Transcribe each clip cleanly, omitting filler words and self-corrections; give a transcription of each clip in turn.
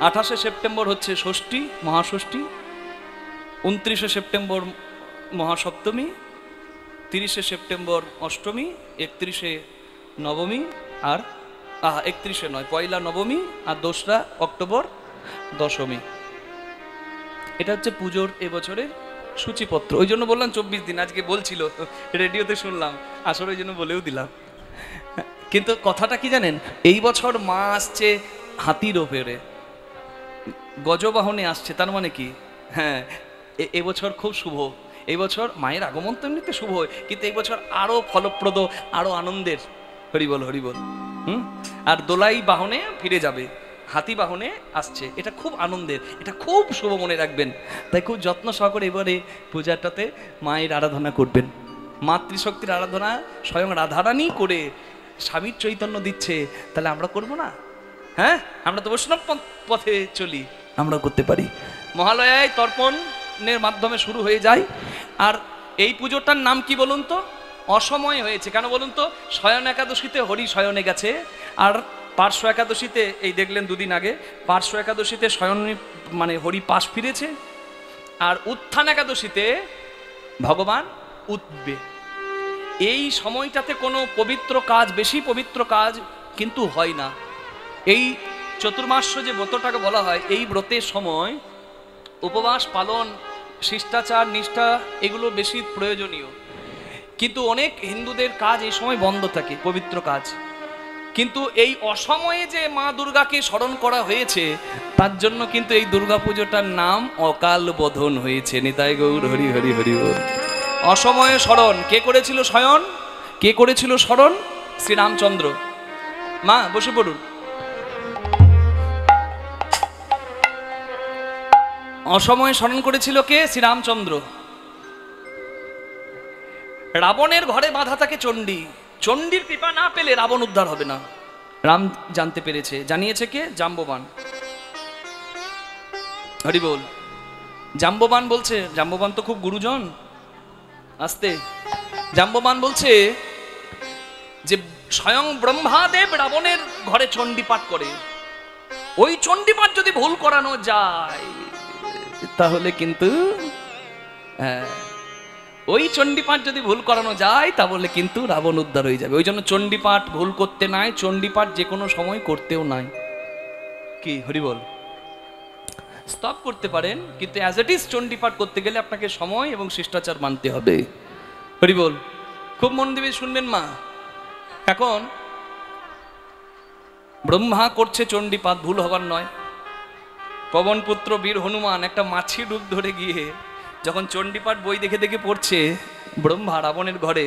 28শে September হচ্ছে ষষ্ঠী, মহাষষ্ঠী। 29শে September Mahasaptami, 30শে September Ashtami, 31শে নবমী, আর 31শে নয়, পয়লা নবমী, আর 2রা অক্টোবর দশমী। এটা হচ্ছে পুজোর এবছরের সূচিপত্র। ওই জন্য বললাম 24 দিন, আজকে বলছিল রেডিওতে শুনলাম, আসলে ওই জন্য বলেও দিলাম। কিন্তু কথাটা কি জানেন, এই বছর মা আসছে হাতির ওপরে, গজবাহনে আসছে। তার মানে কি, হ্যাঁ এবছর খুব শুভ। এই বছর মায়ের আগমন তো এমনিতে শুভ হয়, কিন্তু এই বছর আরো ফলপ্রদ, আরো আনন্দের। হরিবল হরিবল। আর দোলাই বাহনে ফিরে যাবে, হাতি বাহনে আসছে, এটা খুব আনন্দের, এটা খুব শুভ, মনে রাখবেন। তাই খুব যত্ন সহকারে এবারে পূজাটাতে মায়ের আরাধনা করবেন। মাতৃশক্তির আরাধনা স্বয়ং রাধারানী করে স্বামীর চৈতন্য দিচ্ছে, তাহলে আমরা করব না? হ্যাঁ, আমরা তো বৈষ্ণব পথে চলি, আমরা করতে পারি। মহালয়ায় তর্পণের মাধ্যমে শুরু হয়ে যায়। আর এই পুজোটার নাম কি বলুন তো? অসময় হয়েছে কেন বলুন তো? শয়ন একাদশীতে হরি শয়নে গেছে, আর পার্শ্ব একাদশীতে, এই দেখলেন দুদিন আগে, পার্শ্ব একাদশীতে শয়ন মানে হরি পাশ ফিরেছে, আর উত্থান একাদশীতে ভগবান উঠবে। এই সময়টাতে কোনো পবিত্র কাজ, বেশি পবিত্র কাজ কিন্তু হয় না। এই চতুর্মাস্য যে ব্রতটাকে বলা হয়, এই ব্রতের সময় উপবাস পালন, শিষ্টাচার, নিষ্ঠা, এগুলো বেশি প্রয়োজনীয়। কিন্তু অনেক হিন্দুদের কাজ এই সময় বন্ধ থাকে, পবিত্র কাজ। কিন্তু এই অসময়ে যে মা দুর্গাকে স্মরণ করা হয়েছে, তার জন্য কিন্তু এই দুর্গা পুজোটার নাম অকাল বোধন হয়েছে। নিতাই গৌর হরি হরি হরি বল। অসময়ে স্মরণ কে করেছিল? শয়ন। কে করেছিল স্মরণ? শ্রীরামচন্দ্র। মা বসে পড়ুন। অসময়ে স্মরণ করেছিল কে? শ্রীরামচন্দ্র। রাবণের ঘরে বাঁধা থাকে চণ্ডী, চণ্ডীর কৃপা না পেলে রাবণ উদ্ধার হবে না। রাম জানতে পেরেছে, জানিয়েছে কে? জাম্ববান। হরি বল। জাম্ববান বলছে, জাম্ববান তো খুব গুরুজন, আস্তে। জাম্ববান বলছে যে স্বয়ং ব্রহ্মাদেব রাবণের ঘরে চণ্ডী পাঠ করে, ওই চণ্ডী পাঠ যদি ভুল করানো যায় তাহলে কিন্তু, হ্যাঁ, ওই চণ্ডীপাঠ যদি ভুল করানো যায় তাহলে কিন্তু রাবণ উদ্ধার হয়ে যাবে। ওই জন্য চণ্ডীপাঠ ভুল করতে নাই, চণ্ডীপাঠ যে কোনো সময় করতেও নাই। কি হরিবল? স্টপ করতে পারেন, কিন্তু অ্যাজ ইট ইজ চণ্ডীপাঠ করতে গেলে আপনাকে সময় এবং শিষ্টাচার মানতে হবে। হরিবল। খুব মন দিয়ে শুনবেন মা। এখন ব্রহ্মা করছে চণ্ডীপাঠ, ভুল হবার নয়। পবনপুত্র বীর হনুমান একটা মাছি ডুব ধরে গিয়ে যখন চণ্ডীপাঠ বই দেখে দেখে পড়ছে ব্রহ্মা রাবণের ঘরে,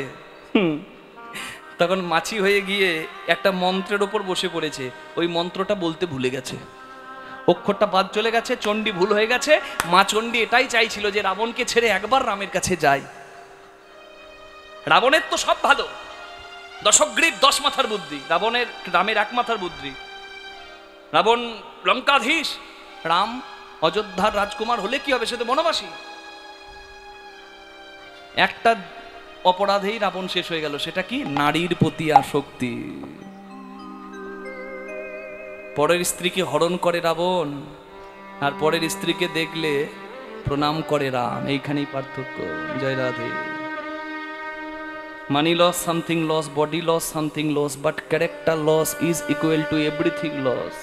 তখন মাছি হয়ে গিয়ে একটা মন্ত্রের ওপর বসে পড়েছে। ওই মন্ত্রটা বলতে ভুলে গেছে, অক্ষরটা বাদ চলে গেছে, চণ্ডী ভুল হয়ে গেছে। মা চণ্ডী এটাই চাইছিল যে রাবণকে ছেড়ে একবার রামের কাছে যায়। রাবণের তো সব ভালো, দশগ্রীব 10 মাথার বুদ্ধি, রামের 1 মাথার বুদ্ধি। রাবণ লঙ্কাধীশ, রাম অযোধ্যার রাজকুমার হলে কি হবে? সে তো বনবাসী। একটা অপরাধেই রাবণ শেষ হয়ে গেল, সেটা কি? নারীর প্রতি আসক্তি। পরের স্ত্রীকে হরণ করে রাবণ, আর পরের স্ত্রীকে দেখলে প্রণাম করে রাম। এইখানেই পার্থক্য। জয় Radhe. Money loss, something loss, body loss, something loss, but character loss is equal to everything loss.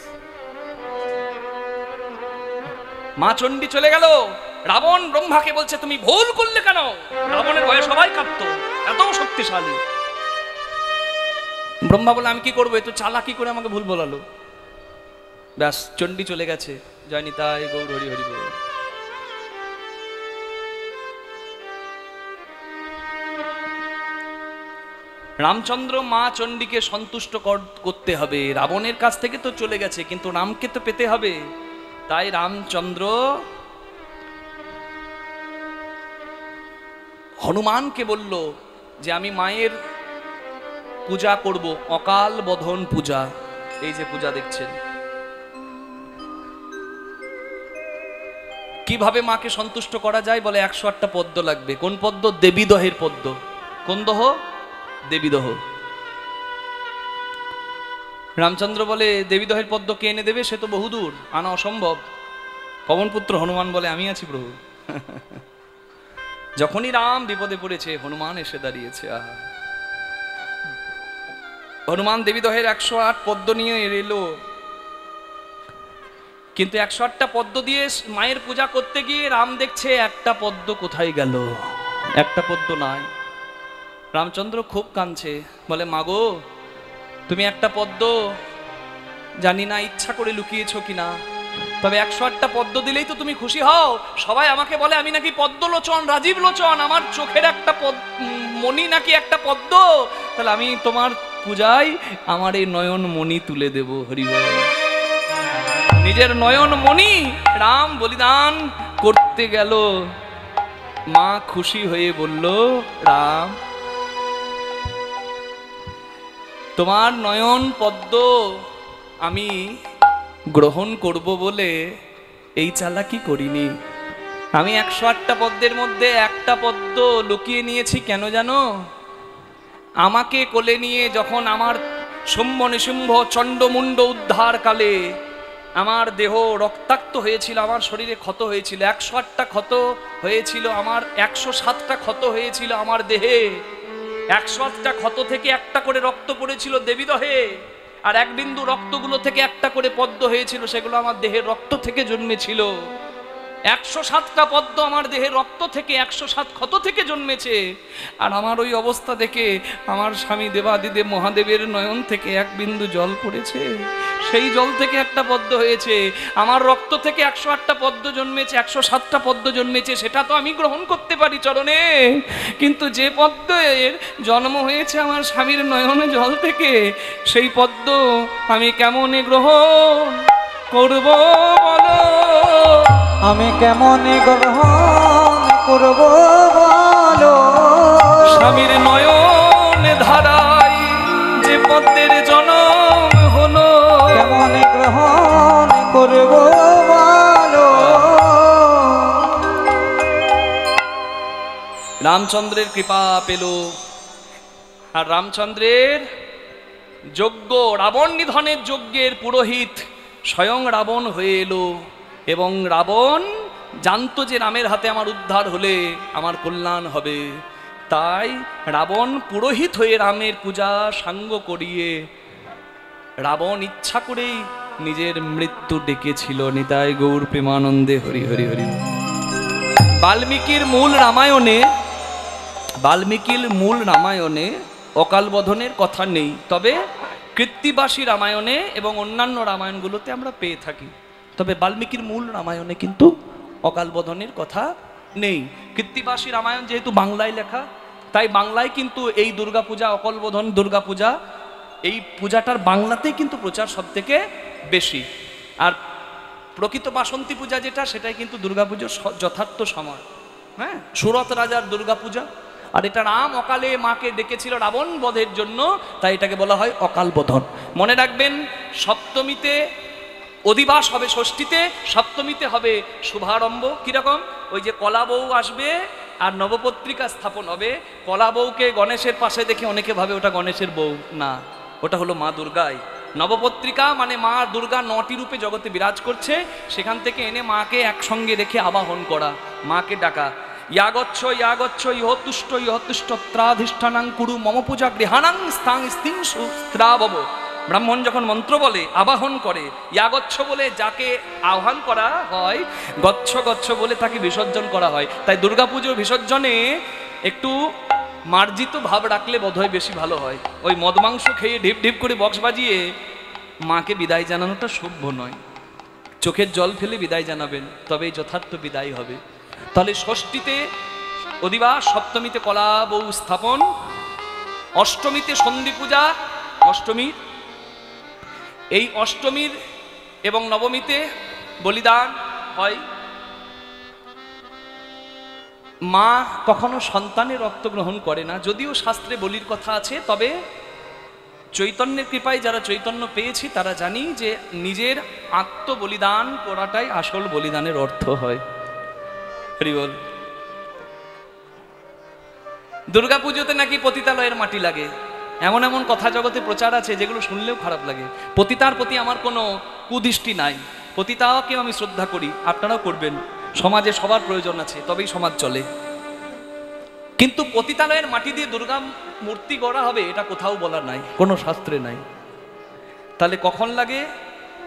মা চণ্ডী চলে গেল, রাবণ ব্রহ্মাকে বলছে তুমি ভুল করলে কেন? রাবণের ভয়ে সবাই কাঁপতো, এত শক্তিশালী। ব্রহ্মা বলে আমি কি করবো, এ তো চালাকি করে আমাকে ভুল বলালো। ব্যাস, চণ্ডী চলে গেছে। জয় নিতাই গৌর হরি হরি বল। রামচন্দ্র মা চণ্ডীকে সন্তুষ্ট করতে হবে। রাবণের কাছ থেকে তো চলে গেছে, কিন্তু রামকে তো পেতে হবে। তাই রামচন্দ্র হনুমানকে বলল যে আমি মায়ের পূজা করব, অকাল বোধন পূজা। এই যে পূজা দেখছেন, কিভাবে মাকে সন্তুষ্ট করা যায়? বলে 108টা পদ্ম লাগবে। কোন পদ্ম? দেবীদহের পদ্ম। কোন দহ? দেবীদহ। রামচন্দ্র বলে দেবীদহের পদ্ম কে এনে দেবে? সে তো বহুদূর, আনা অসম্ভব। পবনপুত্র হনুমান বলে আমি আছি প্রভু। যখনই রাম বিপদে পড়েছে হনুমান এসে দাঁড়িয়েছে। আহা, হনুমান দেবীদহের 108 পদ্ম নিয়ে এলো, কিন্তু 108টা পদ্ম দিয়ে মায়ের পূজা করতে গিয়ে রাম দেখছে একটা পদ্ম কোথায় গেল, একটা পদ্ম নাই। রামচন্দ্র খুব কাঁদছে, বলে মাগো তুমি একটা পদ্ম জানি না ইচ্ছা করে লুকিয়েছো কিনা, তবে 108টা পদ্ম দিলেই তো তুমি খুশি হও। সবাই আমাকে বলে আমি নাকি পদ্মলোচন, রাজীব লোচন, আমার চোখের একটা মণি নাকি একটা পদ্ম, তাহলে আমি তোমার পূজায় আমার এই নয়ন মণি তুলে দেব। হরিবল। নিজের নয়ন মণি রাম বলিদান করতে গেল। মা খুশি হয়ে বলল, রাম তোমার নয়ন পদ্ম আমি গ্রহণ করব বলে এই চালাকি করিনি। আমি 108টা পদ্মের মধ্যে একটা পদ্ম লুকিয়ে নিয়েছি। কেন জানো? আমাকে কোলে নিয়ে যখন আমার শুম্ভ নিশুম্ভ চণ্ডমুণ্ড উদ্ধার কালে আমার দেহ রক্তাক্ত হয়েছিল, আমার শরীরে ক্ষত হয়েছিল, 108টা ক্ষত হয়েছিল, আমার 107টা ক্ষত হয়েছিল আমার দেহে। 108টা ক্ষত থেকে একটা করে রক্ত পড়েছিল দেবীদহে, আর এক বিন্দু রক্তগুলো থেকে একটা করে পদ্ম হয়েছিল, সেগুলো আমার দেহের রক্ত থেকে জন্মেছিল। 107টা পদ্ম আমার দেহের রক্ত থেকে, 107 ক্ষত থেকে জন্মেছে। আর আমার ওই অবস্থা দেখে আমার স্বামী দেবাদিদেব মহাদেবের নয়ন থেকে এক বিন্দু জল পড়েছে, সেই জল থেকে একটা পদ্ম হয়েছে। আমার রক্ত থেকে 108টা পদ্ম জন্মেছে, 107টা পদ্ম জন্মেছে, সেটা তো আমি গ্রহণ করতে পারি চরণে, কিন্তু যে পদ্মের জন্ম হয়েছে আমার স্বামীর নয়নে জল থেকে, সেই পদ্ম আমি কেমনে গ্রহণ করব বলো? আমি কেমনে গ্রহণ করব বলো? স্বামীর নয়ন ধারায় যে পদ্মের জনম হলো, কেমনে গ্রহণ করব বলো? রামচন্দ্রের কৃপা পেল, আর রামচন্দ্রের যজ্ঞ, রাবণ নিধনের যজ্ঞের পুরোহিত স্বয়ং রাবণ হয়ে এলো, এবং রাবণ জানতো যে রামের হাতে আমার উদ্ধার হলে আমার কল্যাণ হবে, তাই রাবণ পুরোহিত হয়ে রামের পূজা সাঙ্গ করিয়ে রাবণ ইচ্ছা করেই নিজের মৃত্যু ডেকেছিল। নিতাই গৌর প্রেমানন্দে হরি হরি হরি। বাল্মীকির মূল রামায়ণে অকাল বোধনের কথা নেই, তবে কৃত্তিবাসী রামায়ণে এবং অন্যান্য রামায়ণগুলোতে আমরা পেয়ে থাকি। তবে বাল্মীকির মূল রামায়ণে কিন্তু অকাল বোধনের কথা নেই। কৃত্তিবাসী রামায়ণ যেহেতু বাংলায় লেখা, তাই বাংলায় কিন্তু এই দুর্গাপূজা, অকাল বোধন দুর্গাপূজা, এই পূজাটার বাংলাতেই কিন্তু প্রচার সব থেকে বেশি। আর প্রকৃত বাসন্তী পূজা যেটা, সেটাই কিন্তু দুর্গাপুজোর যথার্থ সময়। হ্যাঁ, সুরত রাজার দুর্গাপূজা, আর এটা রাম অকালে মাকে ডেকেছিল রাবণ বধের জন্য, তাই এটাকে বলা হয় অকাল বোধন। মনে রাখবেন, সপ্তমীতে অধিবাস হবে, ষষ্ঠীতে, সপ্তমীতে হবে শুভারম্ভ। কিরকম? ওই যে কলা বউ আসবে আর নবপত্রিকা স্থাপন হবে। কলা বউকে গণেশের পাশে দেখে অনেকে ভাবে ওটা গণেশের বউ, না, ওটা হলো মা দুর্গাই। নবপত্রিকা মানে মা দুর্গা 9টি রূপে জগতে বিরাজ করছে, সেখান থেকে এনে মাকে একসঙ্গে রেখে আবাহন করা, মাকে ডাকা। ইয়াগচ্ছ ইয়াগচ্ছ ইহতুষ্ট ইহতুষ্টত্রাধিষ্ঠানাং কুরু মম পূজা গৃহাণাং স্থাং স্তিংসু স্ত্রাবব। ব্রাহ্মণ যখন মন্ত্র বলে, আবাহন করে, ইয়াগচ্ছ বলে যাকে আহ্বান করা হয়, গচ্ছ গচ্ছ বলে তাকে বিসর্জন করা হয়। তাই দুর্গাপুজোর বিসর্জনে একটু মার্জিত ভাব রাখলে বোধহয় বেশি ভালো হয়। ওই মদ মাংস খেয়ে ঢিপ ঢিপ করে বক্স বাজিয়ে মাকে বিদায় জানানোটা সভ্য নয়। চোখের জল ফেলে বিদায় জানাবেন, তবেই যথার্থ বিদায় হবে। তাহলে ষষ্ঠীতে অধিবাস, সপ্তমীতে কলা বউ স্থাপন, অষ্টমীতে সন্ধি পূজা, অষ্টমী, এই অষ্টমীর এবং নবমীতে বলিদান হয়। মা কখনো সন্তানের রক্ত গ্রহণ করে না, যদিও শাস্ত্রে বলির কথা আছে, তবে চৈতন্যের কৃপায় যারা চৈতন্য পেয়েছি তারা জানি যে নিজের আত্মবলিদান করাটাই আসল বলিদানের অর্থ হয়। হরি বল। দুর্গাপুজোতে নাকি পতিতালয়ের মাটি লাগে, এমন এমন কথা জগতে প্রচার আছে যেগুলো শুনলেও খারাপ লাগে। পতিতার প্রতি আমার কোনো কুদৃষ্টি নাই, পতিতাকেও আমি শ্রদ্ধা করি, আপনারাও করবেন। সমাজে সবার প্রয়োজন আছে, তবেই সমাজ চলে। কিন্তু পতিতালয়ের মাটি দিয়ে দুর্গা মূর্তি গড়া হবে এটা কোথাও বলা নাই, কোনো শাস্ত্রে নাই। তাহলে কখন লাগে?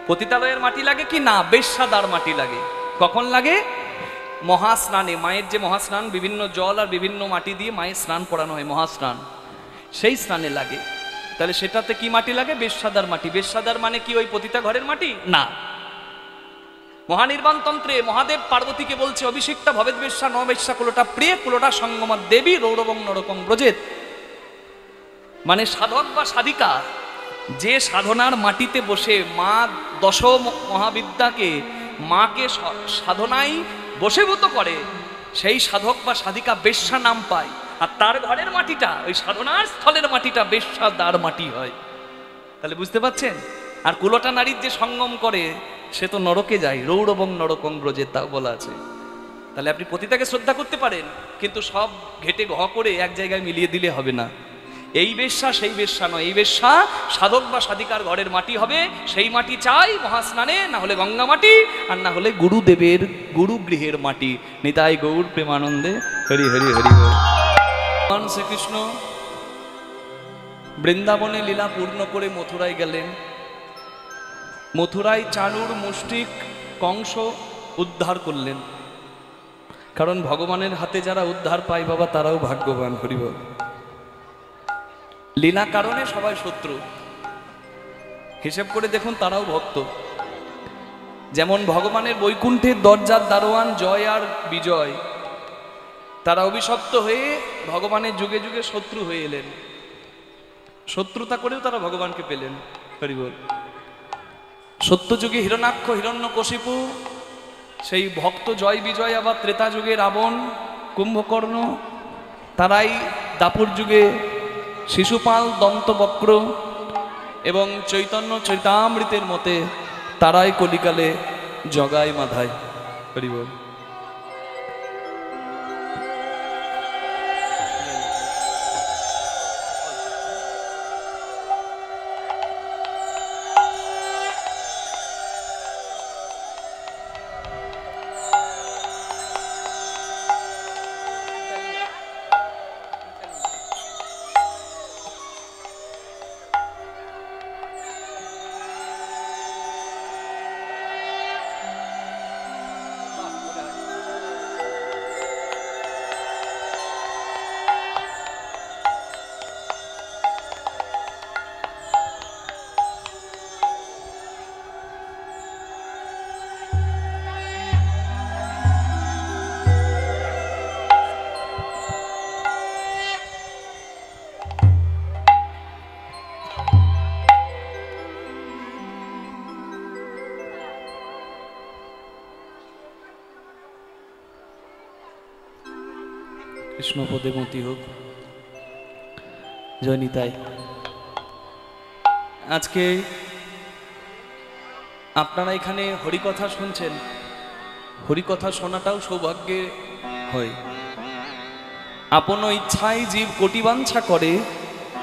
পতিতালয়ের মাটি লাগে কি না বেশ্যাদার মাটি লাগে? কখন লাগে? মহাস্নানে, মায়ের যে মহাস্নান, বিভিন্ন জল আর বিভিন্ন মাটি দিয়ে মায়ের স্নান করানো হয়, মহাস্নান, সেই স্নানে লাগে। তাহলে সেটাতে কি মাটি লাগে? বেশ্যাদার মাটি। বেশ্যাদার মানে কি ওই পতিতা ঘরের মাটি? না। মহানির্বাণ তন্ত্রে মহাদেব পার্বতীকে বলছে, অভিষিক্তা ভবেদ বেশ্যা ন বেশ্যা কুলোটা প্রিয় কুলোটা সঙ্গমা দেবী রৌরবং নরকং ব্রজেত। মানে সাধক বা সাধিকা যে সাধনার মাটিতে বসে মা দশ মহাবিদ্যাকে, মাকে সাধনায় বশীভূত করে, সেই সাধক বা সাধিকা বেশ্যা নাম পায়। আর তার ঘরের মাটিটা, ওই সাধনার স্থলের মাটিটা বেশ্যাদার মাটি হয়। তাহলে বুঝতে পারছেন? আর কুলোটা নারীর যে সঙ্গম করে সে তো নরকে যায়, রৌরবং নরকং ব্রজেত, তাও বলা আছে। তাহলে আপনি পতিতাকে শ্রদ্ধা করতে পারেন, কিন্তু সব ঘেটে ঘ করে এক জায়গায় মিলিয়ে দিলে হবে না। এই বেশ্যা সেই বেশ্যা নয়, এই বেশ্যা সাধক বা সাধিকার ঘরের মাটি হবে। সেই মাটি চাই মহাস্নানে, না হলে গঙ্গা মাটি, আর না হলে গুরুদেবের গুরুগৃহের মাটি। নিতাই গৌর প্রেমানন্দে হরি হরি হরি বল। ভগবান শ্রীকৃষ্ণ বৃন্দাবনে লীলা পূর্ণ করে মথুরায় গেলেন। মথুরায় চাণুর মুষ্টিক কংস উদ্ধার করলেন। কারণ ভগবানের হাতে যারা উদ্ধার পায় বাবা, তারাও ভাগ্যবান। হরি বল। লীলা কারণে সবাই শত্রু, হিসেব করে দেখুন তারাও ভক্ত। যেমন ভগবানের বৈকুণ্ঠের দরজার দারোয়ান জয় আর বিজয়, তারা অভিশপ্ত হয়ে ভগবানের যুগে যুগে শত্রু হয়ে এলেন। শত্রুতা করেও তারা ভগবানকে পেলেন। হরি বল। সত্যযুগে হিরণাক্ষ হিরণ্যকশিপু, সেই ভক্ত জয় বিজয়, আবার ত্রেতা যুগে রাবণ কুম্ভকর্ণ, তারাই দাপুর যুগে শিশুপাল দন্তবক্র এবং চৈতন্য চৈতামৃতের মতে তারাই কলিকালে জগায় মাধায়। হরি বল। কৃষ্ণপদে মতি হোক। জয় নিতাই। আজকে আপনারা এখানে হরিকথা শুনছেন, হরিকথা শোনাটাও সৌভাগ্যে হয়। আপন ইচ্ছায় জীব কোটি বাঞ্ছা করে,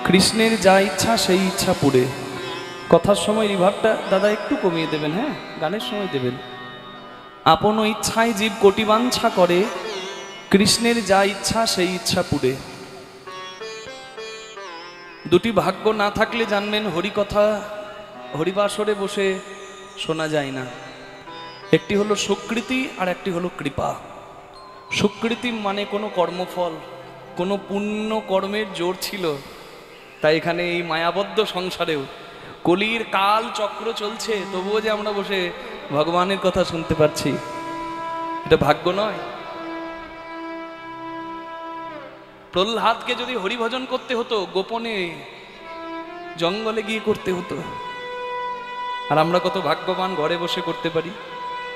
কৃষ্ণের যা ইচ্ছা সেই ইচ্ছা পুরে। কথার সময় রিভাবটা দাদা একটু কমিয়ে দেবেন, হ্যাঁ, গানের সময় দেবেন। আপন ইচ্ছায় জীব কোটি বাঞ্ছা করে, কৃষ্ণের যা ইচ্ছা সেই ইচ্ছা পুরে। দুটি ভাগ্য না থাকলে জানবেন হরিকথা হরিবাসরে বসে শোনা যায় না। একটি হলো সুকৃতি আর একটি হলো কৃপা। সুকৃতি মানে কোনো কর্মফল, কোনো পুণ্য কর্মের জোর ছিল, তাই এখানে এই মায়াবদ্ধ সংসারেও কলির কাল চক্র চলছে, তবুও যে আমরা বসে ভগবানের কথা শুনতে পারছি, এটা ভাগ্য নয়? প্রহ্লাদকে যদি হরিভজন করতে হতো গোপনে জঙ্গলে গিয়ে করতে হতো, আর আমরা কত ভাগ্যবান ঘরে বসে করতে পারি,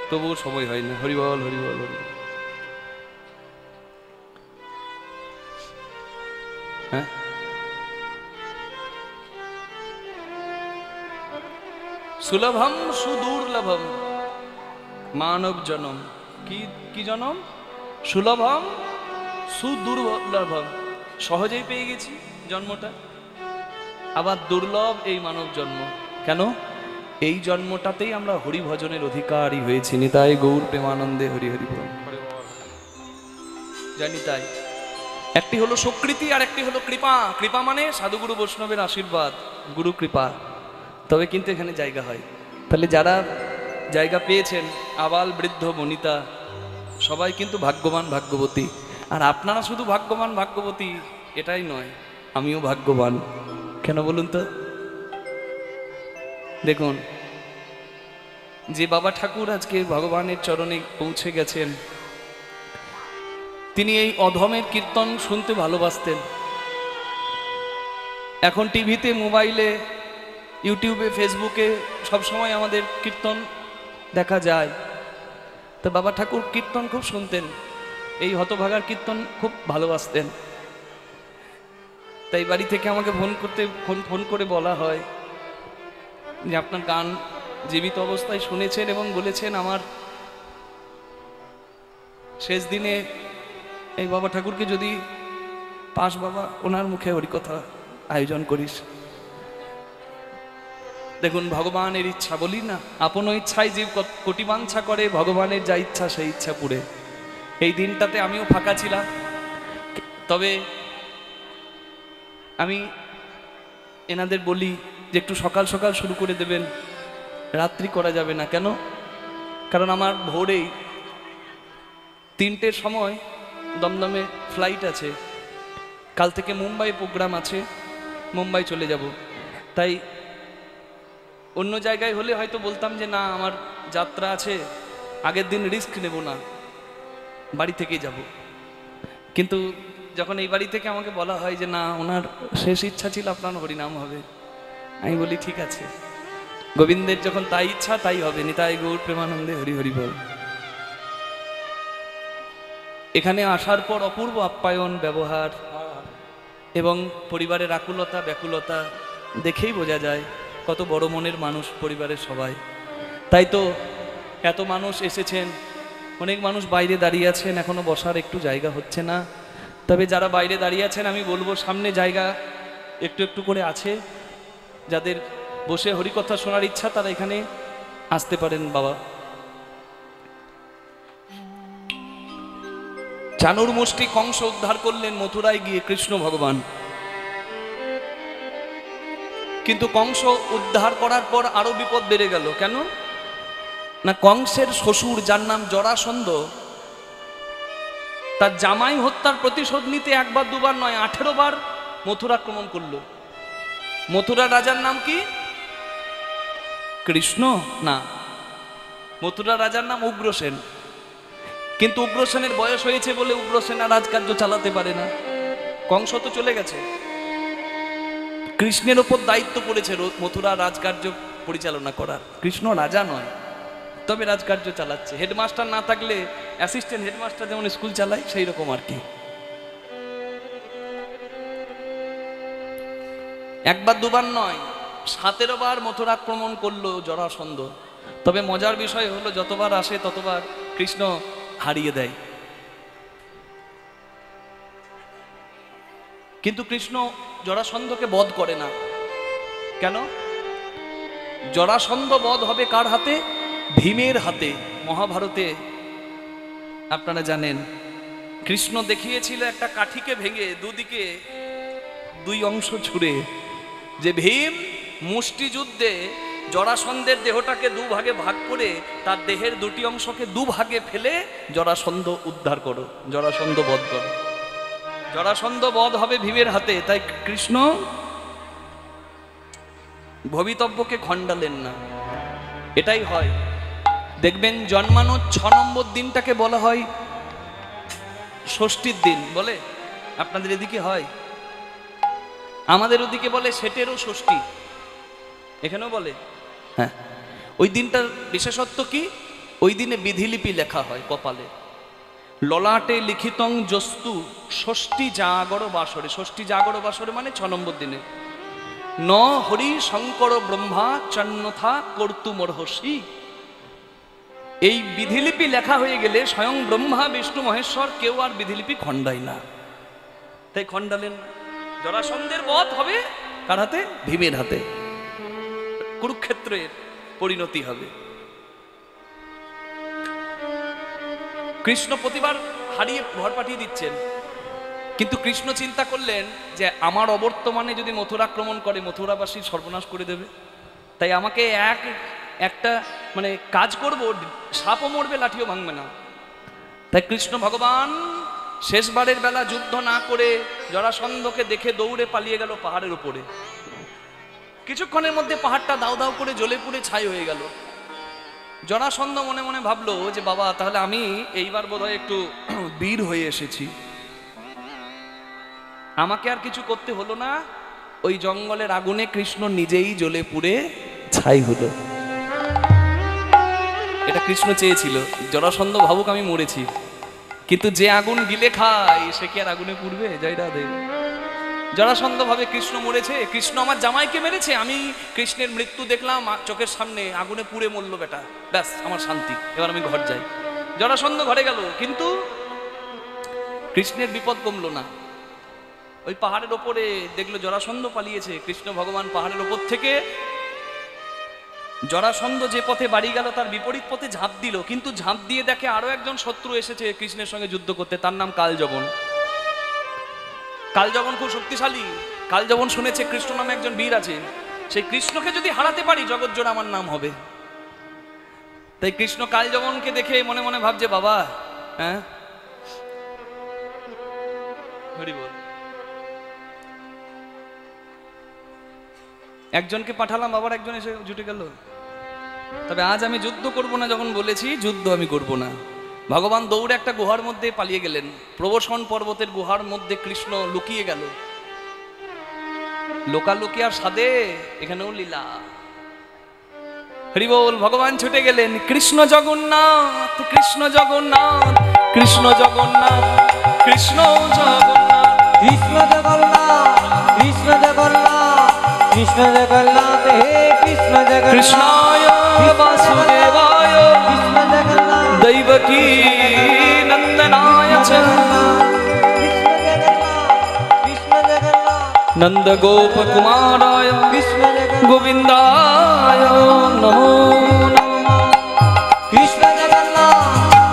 তবুও সময় হয় না। হরিবল হরিবল হরি। হ্যাঁ, সুলভম সুদুর্লভম মানব জনম। কি কি জনম? সুলভম সুদুর্লভম, সহজেই পেয়ে গেছি জন্মটা। আবার দুর্লভ এই মানব জন্ম। কেন? এই জন্মটাতেই আমরা হরি ভজনের অধিকারী হয়েছি। নিতাই গৌর প্রেমানন্দে হরি হরি বল। জানি তাই একটি হলো স্বীকৃতি আর একটি হলো কৃপা। কৃপা মানে সাধুগুরু বৈষ্ণবের আশীর্বাদ, গুরু কৃপা, তবে কিন্তু এখানে জায়গা হয়। তাহলে যারা জায়গা পেয়েছেন, আবাল বৃদ্ধ বনিতা সবাই কিন্তু ভাগ্যবান ভাগ্যবতী। আর আপনারা শুধু ভাগ্যবান ভাগ্যবতী এটাই নয়, আমিও ভাগ্যবান। কেন বলুন তো? দেখুন, যে বাবা ঠাকুর আজকে ভগবানের চরণে পৌঁছে গেছেন, তিনি এই অধমের কীর্তন শুনতে ভালোবাসতেন। এখন টিভিতে, মোবাইলে, ইউটিউবে, ফেসবুকে সবসময় আমাদের কীর্তন দেখা যায়। তো বাবা ঠাকুর কীর্তন খুব শুনতেন, এই হতভাগার কীর্তন খুব ভালোবাসতেন। তাই বাড়ি থেকে আমাকে ফোন করে বলা হয় যে আপনার গান জীবিত অবস্থায় শুনেছেন এবং বলেছেন আমার শেষ দিনে এই বাবা ঠাকুরকে যদি পাস বাবা, ওনার মুখে হরিকথা আয়োজন করিস। দেখুন, ভগবানের ইচ্ছা, বলি না, আপন ইচ্ছায় জীব কোটি বাঞ্ছা করে, ভগবানের যা ইচ্ছা সেই ইচ্ছা পুরে। এই দিনটাতে আমিও ফাঁকা ছিলাম, তবে আমি এনাদের বলি যে একটু সকাল সকাল শুরু করে দেবেন, রাত্রি করা যাবে না। কেন? কারণ আমার ভোরেই 3টের সময় দমদমে ফ্লাইট আছে, কাল থেকে মুম্বাই প্রোগ্রাম আছে, মুম্বাই চলে যাব। তাই অন্য জায়গায় হলে হয়তো বলতাম যে না, আমার যাত্রা আছে, আগের দিন রিস্ক নেব না, বাড়ি থেকেই যাব। কিন্তু যখন এই বাড়ি থেকে আমাকে বলা হয় যে না, ওনার শেষ ইচ্ছা ছিল আপনার হরিনাম হবে, আমি বলি ঠিক আছে, গোবিন্দের যখন তাই ইচ্ছা তাই হবে। নিতাই গৌর প্রেমানন্দে হরি হরি বল। এখানে আসার পর অপূর্ব আপ্যায়ন, ব্যবহার এবং পরিবারের আকুলতা ব্যাকুলতা দেখেই বোঝা যায় কত বড় মনের মানুষ পরিবারের সবাই। তাই তো এত মানুষ এসেছেন, অনেক মানুষ বাইরে দাঁড়িয়ে আছেন, এখনো বসার একটু জায়গা হচ্ছে না। তবে যারা বাইরে দাঁড়িয়ে আছেন, আমি বলবো সামনে জায়গা একটু একটু করে আছে, যাদের বসে হরিকথা শোনার ইচ্ছা তারা এখানে আসতে পারেন। বাবা চানুর মুষ্টি কংস উদ্ধার করলেন মথুরায় গিয়ে কৃষ্ণ ভগবান। কিন্তু কংস উদ্ধার করার পর আরো বিপদ বেড়ে গেল। কেন না, কংসের শ্বশুর, যার নাম জরাসন্ধ, তার জামাই হত্যার প্রতিশোধ নিতে একবার দুবার নয় 18 বার মথুরা আক্রমণ করলো। মথুরা রাজার নাম কি? কৃষ্ণ না, মথুরা রাজার নাম উগ্রসেন। কিন্তু উগ্রসেনের বয়স হয়েছে বলে উগ্রসেন আর রাজকার্য চালাতে পারে না। কংস তো চলে গেছে, কৃষ্ণের ওপর দায়িত্ব পড়েছে মথুরা রাজকার্য পরিচালনা করার। কৃষ্ণ রাজা নয়, তবে রাজকার্য চালাচ্ছে। হেডমাস্টার না থাকলে অ্যাসিস্ট্যান্ট হেডমাস্টার যেমন স্কুল চালায়, সেই রকম আর কি। একবার দুবার নয় 17 বার মথুরা আক্রমণ করলো জরাসন্ধ। তবে মজার বিষয় হলো, যতবার আসে ততবার কৃষ্ণ হারিয়ে দেয়। কিন্তু কৃষ্ণ জরাসন্ধকে বধ করে না। কেন? জরাসন্ধ বধ হবে কার হাতে? ভীমের হাতে। মহাভারতে আপনারা জানেন, কৃষ্ণ দেখিয়েছিল একটা কাঠিকে ভেঙে দুদিকে 2 অংশ ছুঁড়ে, যে ভীম মুষ্টিযুদ্ধে জরাসন্ধের দেহটাকে 2 ভাগে ভাগ করে তার দেহের 2টি অংশকে 2 ভাগে ফেলে জরাসন্ধ উদ্ধার করো, জরাসন্ধ বধ করো। জরাসন্ধ বধ হবে ভীমের হাতে। তাই কৃষ্ণ ভবিতব্যকে খণ্ডালেন না। এটাই হয়, দেখবেন জন্মানোর 6 নম্বর দিনটাকে বলা হয় ষষ্ঠীর দিন বলে। আপনাদের এদিকে হয়, আমাদের ওদিকে বলে ষেটেরও ষষ্ঠী, এখানেও বলে। হ্যাঁ, ওই দিনটার বিশেষত্ব কি? ওই দিনে বিধিলিপি লেখা হয় কপালে, ললাটে লিখিতং জস্তু ষষ্ঠী জাগর বাসরে। ষষ্ঠী জাগর বাসরে মানে 6 নম্বর দিনে। ন হরি শঙ্কর ব্রহ্মা চন্নথা কর্তুমর্হসি। এই বিধিলিপি লেখা হয়ে গেলে স্বয়ং ব্রহ্মা বিষ্ণু মহেশ্বর কেউ আর বিধিলিপি খণ্ডায় না। তাই খণ্ডালেন। জরাসন্ধের বধ হবে কার হাতে? ভীমের হাতে। কুরুক্ষেত্রের পরিণতি হবে। কৃষ্ণ প্রতিবার হারিয়ে ঘর পাঠিয়ে দিচ্ছেন, কিন্তু কৃষ্ণ চিন্তা করলেন যে আমার অবর্তমানে যদি মথুরা আক্রমণ করে মথুরাবাসীর সর্বনাশ করে দেবে, তাই আমাকে একটা মানে কাজ করব, সাপও মরবে লাঠিও ভাঙবে না। তাই কৃষ্ণ ভগবান শেষবারের বেলা যুদ্ধ না করে জরাসন্ধকে দেখে দৌড়ে পালিয়ে গেল পাহাড়ের উপরে। কিছুক্ষণের মধ্যে পাহাড়টা দাউ দাউ করে জ্বলে পুড়ে ছাই হয়ে গেল। জরাসন্ধ মনে মনে ভাবলো যে বাবা, তাহলে আমি এইবার বোধহয় একটু বীর হয়ে এসেছি, আমাকে আর কিছু করতে হলো না। ওই জঙ্গলের আগুনে কৃষ্ণ নিজেই জ্বলে পুড়ে ছাই হলো। এটা কৃষ্ণ চেয়েছিল, জরাসন্ধ ভাবুক আমি মরেছি, কিন্তু যে আগুন গিলে খায় সে কি আর আগুনে পুড়বে? জয় রাধে। জরাসন্ধ ভাবে কৃষ্ণ মরেছে, কৃষ্ণ আমার জামাইকে মেরেছে, আমি কৃষ্ণের মৃত্যু দেখলাম চোখের সামনে, আগুনে পুড়ে মরলো বেটা, ব্যাস আমার শান্তি, এবার আমি ঘর যাই। জরাসন্ধ ঘরে গেল, কিন্তু কৃষ্ণের বিপদ কমলো না। ওই পাহাড়ের ওপরে দেখলো জরাসন্ধ পালিয়েছে। কৃষ্ণ ভগবান পাহাড়ের ওপর থেকে জরাসন্ধ যে পথে বাড়ি গেল তার বিপরীত পথে ঝাঁপ দিল, কিন্তু ঝাঁপ দিয়ে দেখে আরো একজন শত্রু এসেছে কৃষ্ণের সঙ্গে যুদ্ধ করতে, তার নাম কালযবন। কালযবন খুব শক্তিশালী। কালযবন শুনেছে কৃষ্ণ নামে একজন বীর আছে, সেই কৃষ্ণকে যদি হারাতে পারি জগৎ জোড়া আমার নাম হবে। তাই কৃষ্ণ কালযবনকে দেখে মনে মনে ভাবছে বাবা, হ্যাঁ হরি বল, একজনকে পাঠালাম, আবার একজন এসে জুটে গেল। তবে আজ আমি যুদ্ধ করব না, যখন বলেছি যুদ্ধ আমি করব না। ভগবান দৌড়ে একটা গুহার মধ্যে পালিয়ে গেলেন। প্রবসন পর্বতের গুহার মধ্যে কৃষ্ণ লুকিয়ে গেল। লোকালুকি আর সাদে এখানেও লীলা। হরি বল। ভগবান ছুটে গেলেন, কৃষ্ণ জগন্নাথ, কৃষ্ণ জগন্নাথ, কৃষ্ণ জগন্নাথ, কৃষ্ণ জগন্নাথ, কৃষ্ণ জগন্নাথ, কৃষ্ণ জগন্নাথ, কৃষ্ণ জগন্নাথ, হে কৃষ্ণ জগন্নাথ, কৃষ্ণায় বাসুদেবায় কৃষ্ণ জগন্নাথ, দৈবকী নন্দনায় চ কৃষ্ণ জগন্নাথ, কৃষ্ণ জগন্নাথ, নন্দ গোপ কুমারায় কৃষ্ণ জগন্নাথ, গোবিন্দায় নমো নমঃ। কৃষ্ণ জগন্নাথ,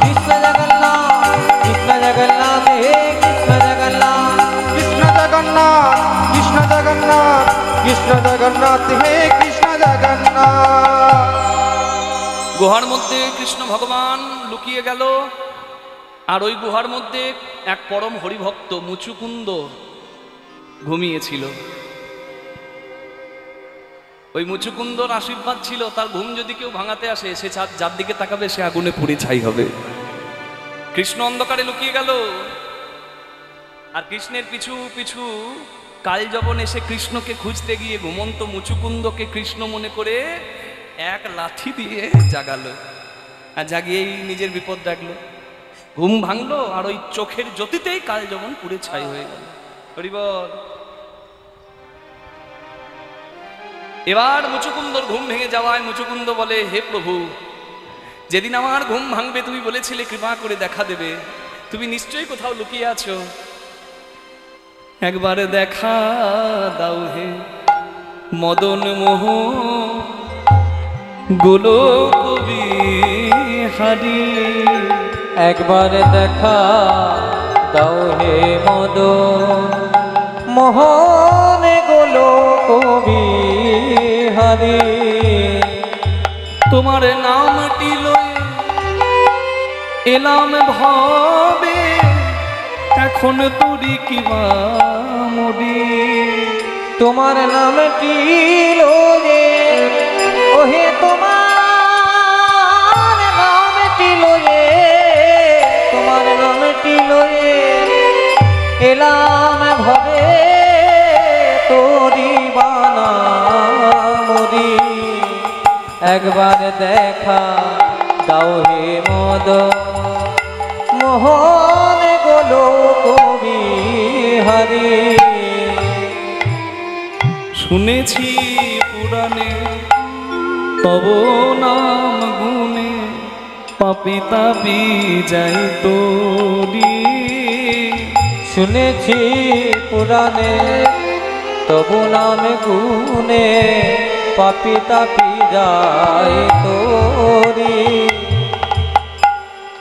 কৃষ্ণ জগন্নাথ, কৃষ্ণ জগন্নাথ, হে কৃষ্ণ জগন্নাথ, কৃষ্ণ জগন্নাথ, কৃষ্ণ জগন্নাথ, কৃষ্ণ জগন্নাথ, হে কৃষ্ণ জগন্নাথ। গুহার মধ্যে কৃষ্ণ ভগবান লুকিয়ে গেল। আর ওই গুহার মধ্যে এক পরম হরিভক্ত মুচুকুন্দ ঘুমিয়েছিল। ওই মুচুকুন্দর আশীর্বাদ ছিল, তার ঘুম যদি কেউ ভাঙাতে আসে সে যার দিকে তাকাবে সে আগুনে পুড়ে ছাই হবে। কৃষ্ণ অন্ধকারে লুকিয়ে গেল, আর কৃষ্ণের পিছু পিছু কালযবন এসে কৃষ্ণকে খুঁজতে গিয়ে ঘুমন্ত মুচুকুন্দকে কৃষ্ণ মনে করে এক লাঠি দিয়ে জাগালো, আর জাগিয়েই নিজের বিপদ ডাকলো। ঘুম ভাঙলো, আর ওই চোখের জ্যোতিতেই কালযবন পুড়ে ছাই হয়ে গেল। হরি বল। এবার মুচুকুন্দর ঘুম ভেঙে যাওয়ায় মুচুকুন্দ বলে, হে প্রভু, যেদিন আমার ঘুম ভাঙবে তুমি বলেছিলে কৃপা করে দেখা দেবে, তুমি নিশ্চয়ই কোথাও লুকিয়ে আছো, একবার দেখা দাও হে মদন মোহ গোলক বিহারী। একবার দেখা দাও হে মদন মোহন গোলক বিহারী। তোমার নামটি লয়ে এলাম ভাবে, এখন তোরি কিবা মরি। তোমার নামটি লয়ে, ওহে তোমার নামটি লয়ে, তোমার নামটি লয়ে এলাম ভবে তোরি বানা মরি। একবার দেখা দাও হে মদন মোহন গোলক বিহারী। শুনেছি পুরাণে তব নাম গুণে, পাপি তাপি যাই তোরি। শুনেছি পুরাণে তবু নাম গুনে পাপি তাপি যায় তোরি।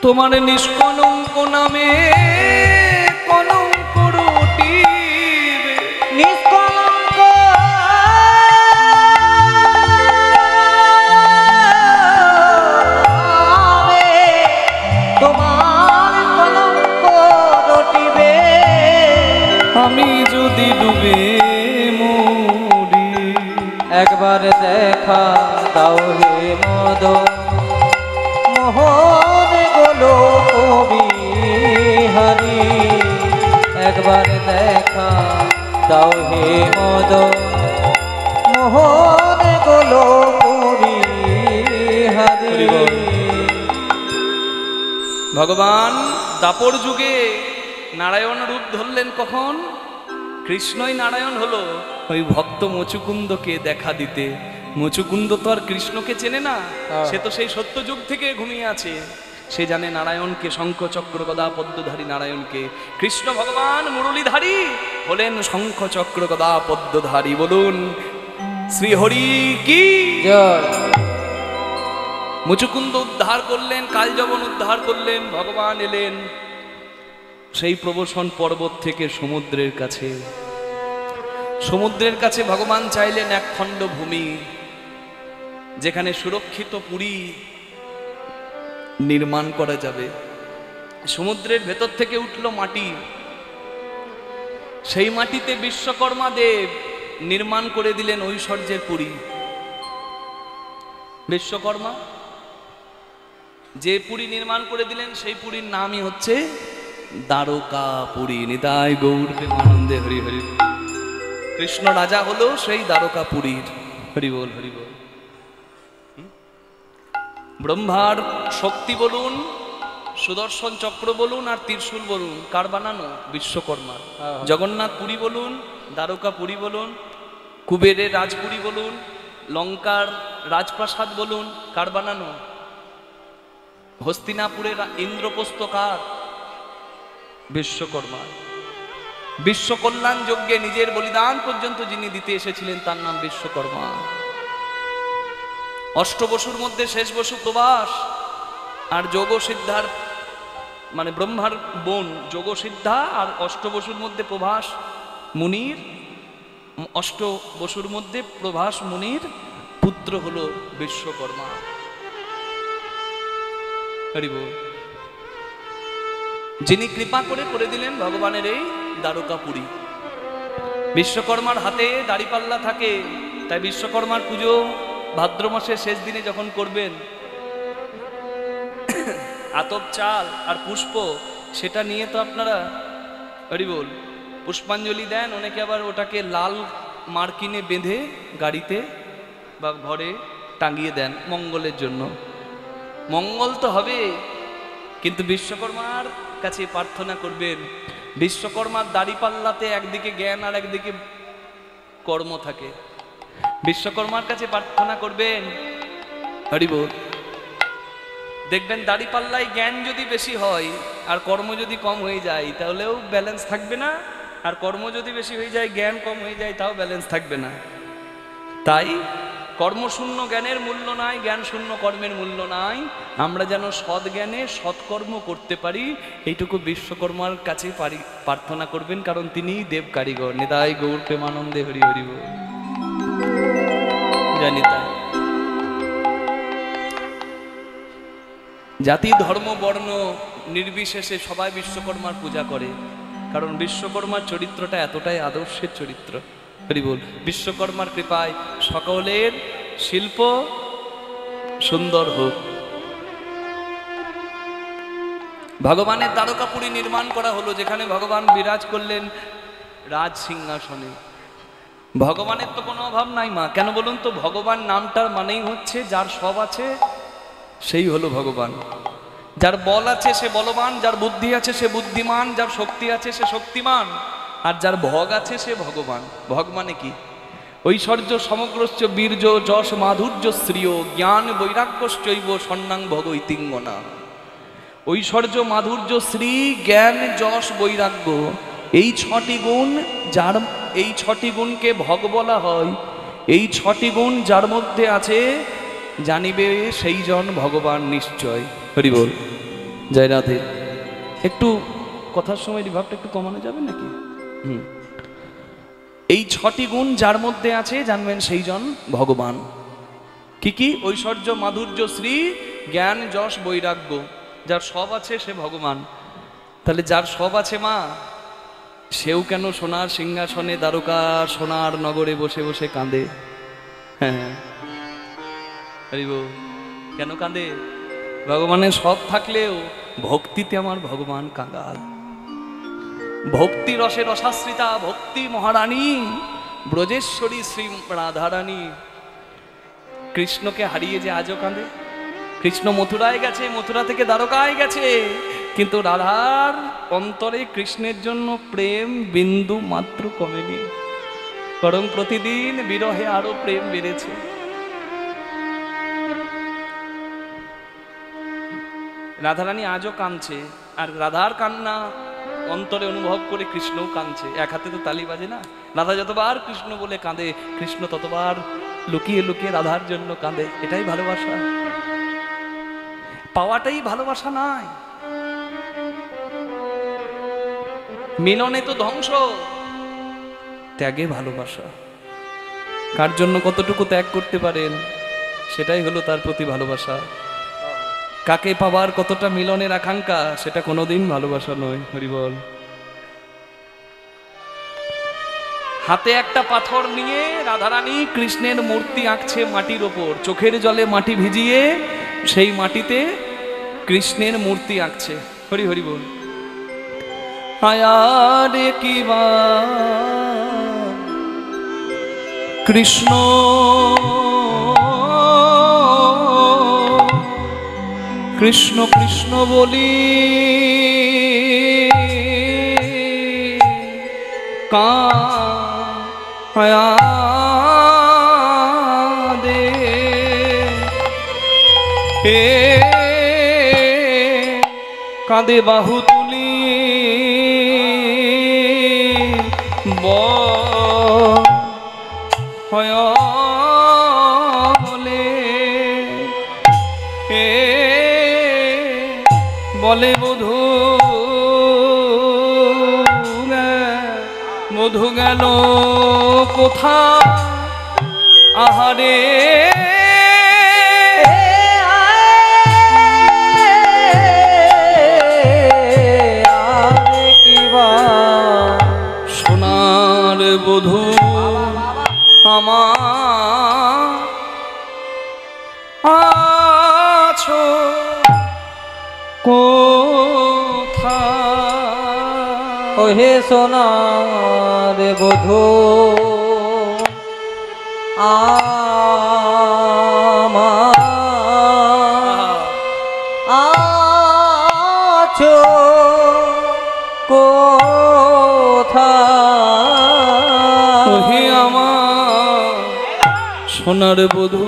তোমার নিষ্কলঙ্ক নামে কলঙ্ক রটিবে, নিষ্কলঙ্ক তোমার কলঙ্ক রটিবে। আমি যদি ডুবে মরি, একবার দেখা দাও হে মদ মোহন গোলো কবি হরি। একবার দেখা দাও হে মদ মোহন গোলো কবি হরি। ভগবান দাপর যুগে নারায়ণ রূপ ধরলেন কখন? কৃষ্ণই নারায়ণ হলো ওই ভক্ত মুচুকুন্দকে দেখা দিতে। মুচুকুন্দ তো আর কৃষ্ণকে চেনে না, সে তো সেই সত্য যুগ থেকে ঘুমিয়ে আছে। সে জানে নারায়ণকে, শঙ্খ চক্র গদা পদ্মধারী নারায়ণকে। কৃষ্ণ ভগবান মুরলীধারী হলেন শঙ্খ চক্র গদা পদ্মধারী। বলুন শ্রী হরি কি জয়। মুচুকুন্দ উদ্ধার করলেন, কালযবন উদ্ধার করলেন, ভগবান এলেন সেই প্রবসন পর্বত থেকে সমুদ্রের কাছে। সমুদ্রের কাছে ভগবান চাইলেন এক খণ্ড ভূমি, যেখানে সুরক্ষিত পুরী নির্মাণ করা যাবে। সমুদ্রের ভেতর থেকে উঠল মাটি, সেই মাটিতে বিশ্বকর্মা দেব নির্মাণ করে দিলেন ঐশ্বর্যের পুরী। বিশ্বকর্মা যে পুরী নির্মাণ করে দিলেন সেই পুরীর নামই হচ্ছে দ্বারকা পুরী। নিতাই গৌর প্রেমানন্দে হরি হরি। কৃষ্ণ রাজা হলো সেই দ্বারকা পুরীর। হরি বল হরি বল। ব্রহ্মার শক্তি বলুন, সুদর্শন চক্র বলুন আর ত্রিশূল বলুন, কার বানানো? বিশ্বকর্মা। জগন্নাথ পুরী বলুন, দ্বারকা পুরী বলুন, কুবেরের রাজপুরী বলুন, লঙ্কার রাজপ্রাসাদ বলুন, কার বানানো? হস্তিনাপুরের ইন্দ্রপ্রস্থ কার? বিশ্বকর্মা। বিশ্ব কল্যাণ যজ্ঞে নিজের বলিদান পর্যন্ত যিনি দিতে এসেছিলেন তার নাম বিশ্বকর্মা। অষ্টবসুর মধ্যে শেষ বসু প্রভাস, আর যোগ সিদ্ধার মানে ব্রহ্মার বোন যোগ সিদ্ধা, আর অষ্টবসুর মধ্যে প্রভাস মুনির, অষ্টবসুর মধ্যে প্রভাস মুনির পুত্র হলো বিশ্বকর্মা। হরি বল। যিনি কৃপা করে করে দিলেন ভগবানের এই দ্বারকা পুরী। বিশ্বকর্মার হাতে দাড়িপাল্লা থাকে, তাই বিশ্বকর্মার পুজো ভাদ্র মাসের শেষ দিনে যখন করবেন, আতপ চাল আর পুষ্প সেটা নিয়ে তো আপনারা হরি বল পুষ্পাঞ্জলি দেন। অনেকে আবার ওটাকে লাল মার্কিনে বেঁধে গাড়িতে বা ঘরে টাঙিয়ে দেন মঙ্গলের জন্য। মঙ্গল তো হবে, কিন্তু বিশ্বকর্মার কাছে প্রার্থনা করবেন। বিশ্বকর্মার দাড়িপাল্লাতে একদিকে জ্ঞান আর একদিকে কর্ম থাকে। বিশ্বকর্মার কাছে প্রার্থনা করবেন, হরি বল। দেখবেন দাড়িপাল্লায় জ্ঞান যদি বেশি হয় আর কর্ম যদি কম হয়ে যায় তাহলেও ব্যালেন্স থাকবে না, আর কর্ম যদি বেশি হয়ে যায় জ্ঞান কম হয়ে যায় তাও ব্যালেন্স থাকবে না। তাই কর্মশূন্য জ্ঞানের মূল্য নাই, জ্ঞান শূন্য কর্মের মূল্য নাই। আমরা যেন সৎ জ্ঞানে সৎকর্ম করতে পারি, এইটুকু বিশ্বকর্মার কাছে প্রার্থনা করবেন, কারণ তিনি দেব কারিগর। নিতাই গৌর প্রেমানন্দে হরি হরি বল। জানি তাই জাতি ধর্ম বর্ণ নির্বিশেষে সবাই বিশ্বকর্মার পূজা করে, কারণ বিশ্বকর্মার চরিত্রটা এতটাই আদর্শের চরিত্র। হরি বল। বিশ্বকর্মার কৃপায় সকলের শিল্প সুন্দর হোক। ভগবানের দ্বারকাপুরী নির্মাণ করা হলো, যেখানে ভগবান বিরাজ করলেন রাজ সিংহাসনে। ভগবানের তো কোনো অভাব নাই মা, কেন বলুন তো? ভগবান নামটার মানেই হচ্ছে যার সব আছে সেই হলো ভগবান। যার বল আছে সে বলবান, যার বুদ্ধি আছে সে বুদ্ধিমান, যার শক্তি আছে সে শক্তিমান, আর যার ভগ আছে সে ভগবান। ভগ মানে কি? ঐশ্বর্য সমগ্রশ্চ বীর্য যশ মাধুর্য শ্রিয় জ্ঞান বৈরাগ্যশ্চৈব সন্ন্যাং ভগ ইতিঙ্গনা। ঐশ্বর্য মাধুর্য শ্রী জ্ঞান যশ বৈরাগ্য, এই ছটি গুণ যার এই 6টি গুণকে ভগ বলা হয়। এই 6টি গুণ যার মধ্যে আছে জানিবে সেই জন ভগবান নিশ্চয়। হরি বল, জয় রাধে। একটু কথার সময় রিভাবটা একটু কমানো যাবে নাকি? এই 6টি গুণ যার মধ্যে আছে জানবেন সেই জন ভগবান। কি কি? ঐশ্বর্য, মাধুর্য, শ্রী, জ্ঞান, যশ, বৈরাগ্য। যার সব আছে সে ভগবান। তাহলে যার সব আছে মা, সেও কেন সোনার সিংহাসনে দ্বারকার সোনার নগরে বসে বসে কাঁদে? হ্যাঁ, কেন কাঁদে? ভগবানের সব থাকলেও ভক্তিতে আমার ভগবান কাঙাল। ভক্তি রসে রসাশ্রিতা ভক্তি মহারানী ব্রজেশ্বরী শ্রী রাধারানী কৃষ্ণকে হারিয়ে যে আজও কাঁদে। কৃষ্ণ মথুরায় গেছে, মথুরা থেকে দ্বারকায় গেছে, কিন্তু রাধার অন্তরে কৃষ্ণের জন্য প্রেম বিন্দু মাত্র কমেনি, বরং প্রতিদিন বিরহে আরো প্রেম বেড়েছে। রাধারানী আজও কাঁদছে, আর রাধার কান্না অন্তরে অনুভব করে কৃষ্ণও কাঁদছে। এক হাতে তো তালি বাজে না। রাধা যতবার কৃষ্ণ বলে কাঁদে, কৃষ্ণ ততবার লুকিয়ে লুকিয়ে রাধার জন্য কাঁদে। এটাই ভালোবাসা। পাওয়াটাই ভালোবাসা নয়। মিলনে তো ধ্বংস, ত্যাগে ভালোবাসা। কার জন্য কতটুকু ত্যাগ করতে পারেন, সেটাই হলো তার প্রতি ভালোবাসা। কাকে পাবার কতটা মিলনের আকাঙ্ক্ষা, সেটা কোনোদিন ভালোবাসা নয়। হরিবল। হাতে একটা পাথর নিয়ে রাধারানী কৃষ্ণের মূর্তি আঁকছে মাটির ওপর, চোখের জলে মাটি ভিজিয়ে সেই মাটিতে কৃষ্ণের মূর্তি আঁকছে। হরি হরি বল। আয়ারে কিবা কৃষ্ণ কৃষ্ণ কৃষ্ণ বলি কাঁদে হে কাঁদে বাহু তুলি বলে বলে বধূ মধু গেল কোথা আহারে সোনার বধূ আমার আছো কোথায়? ওহে সোনার বধূ আমার আছো কোথায়? ওহে আমার সোনার বধূ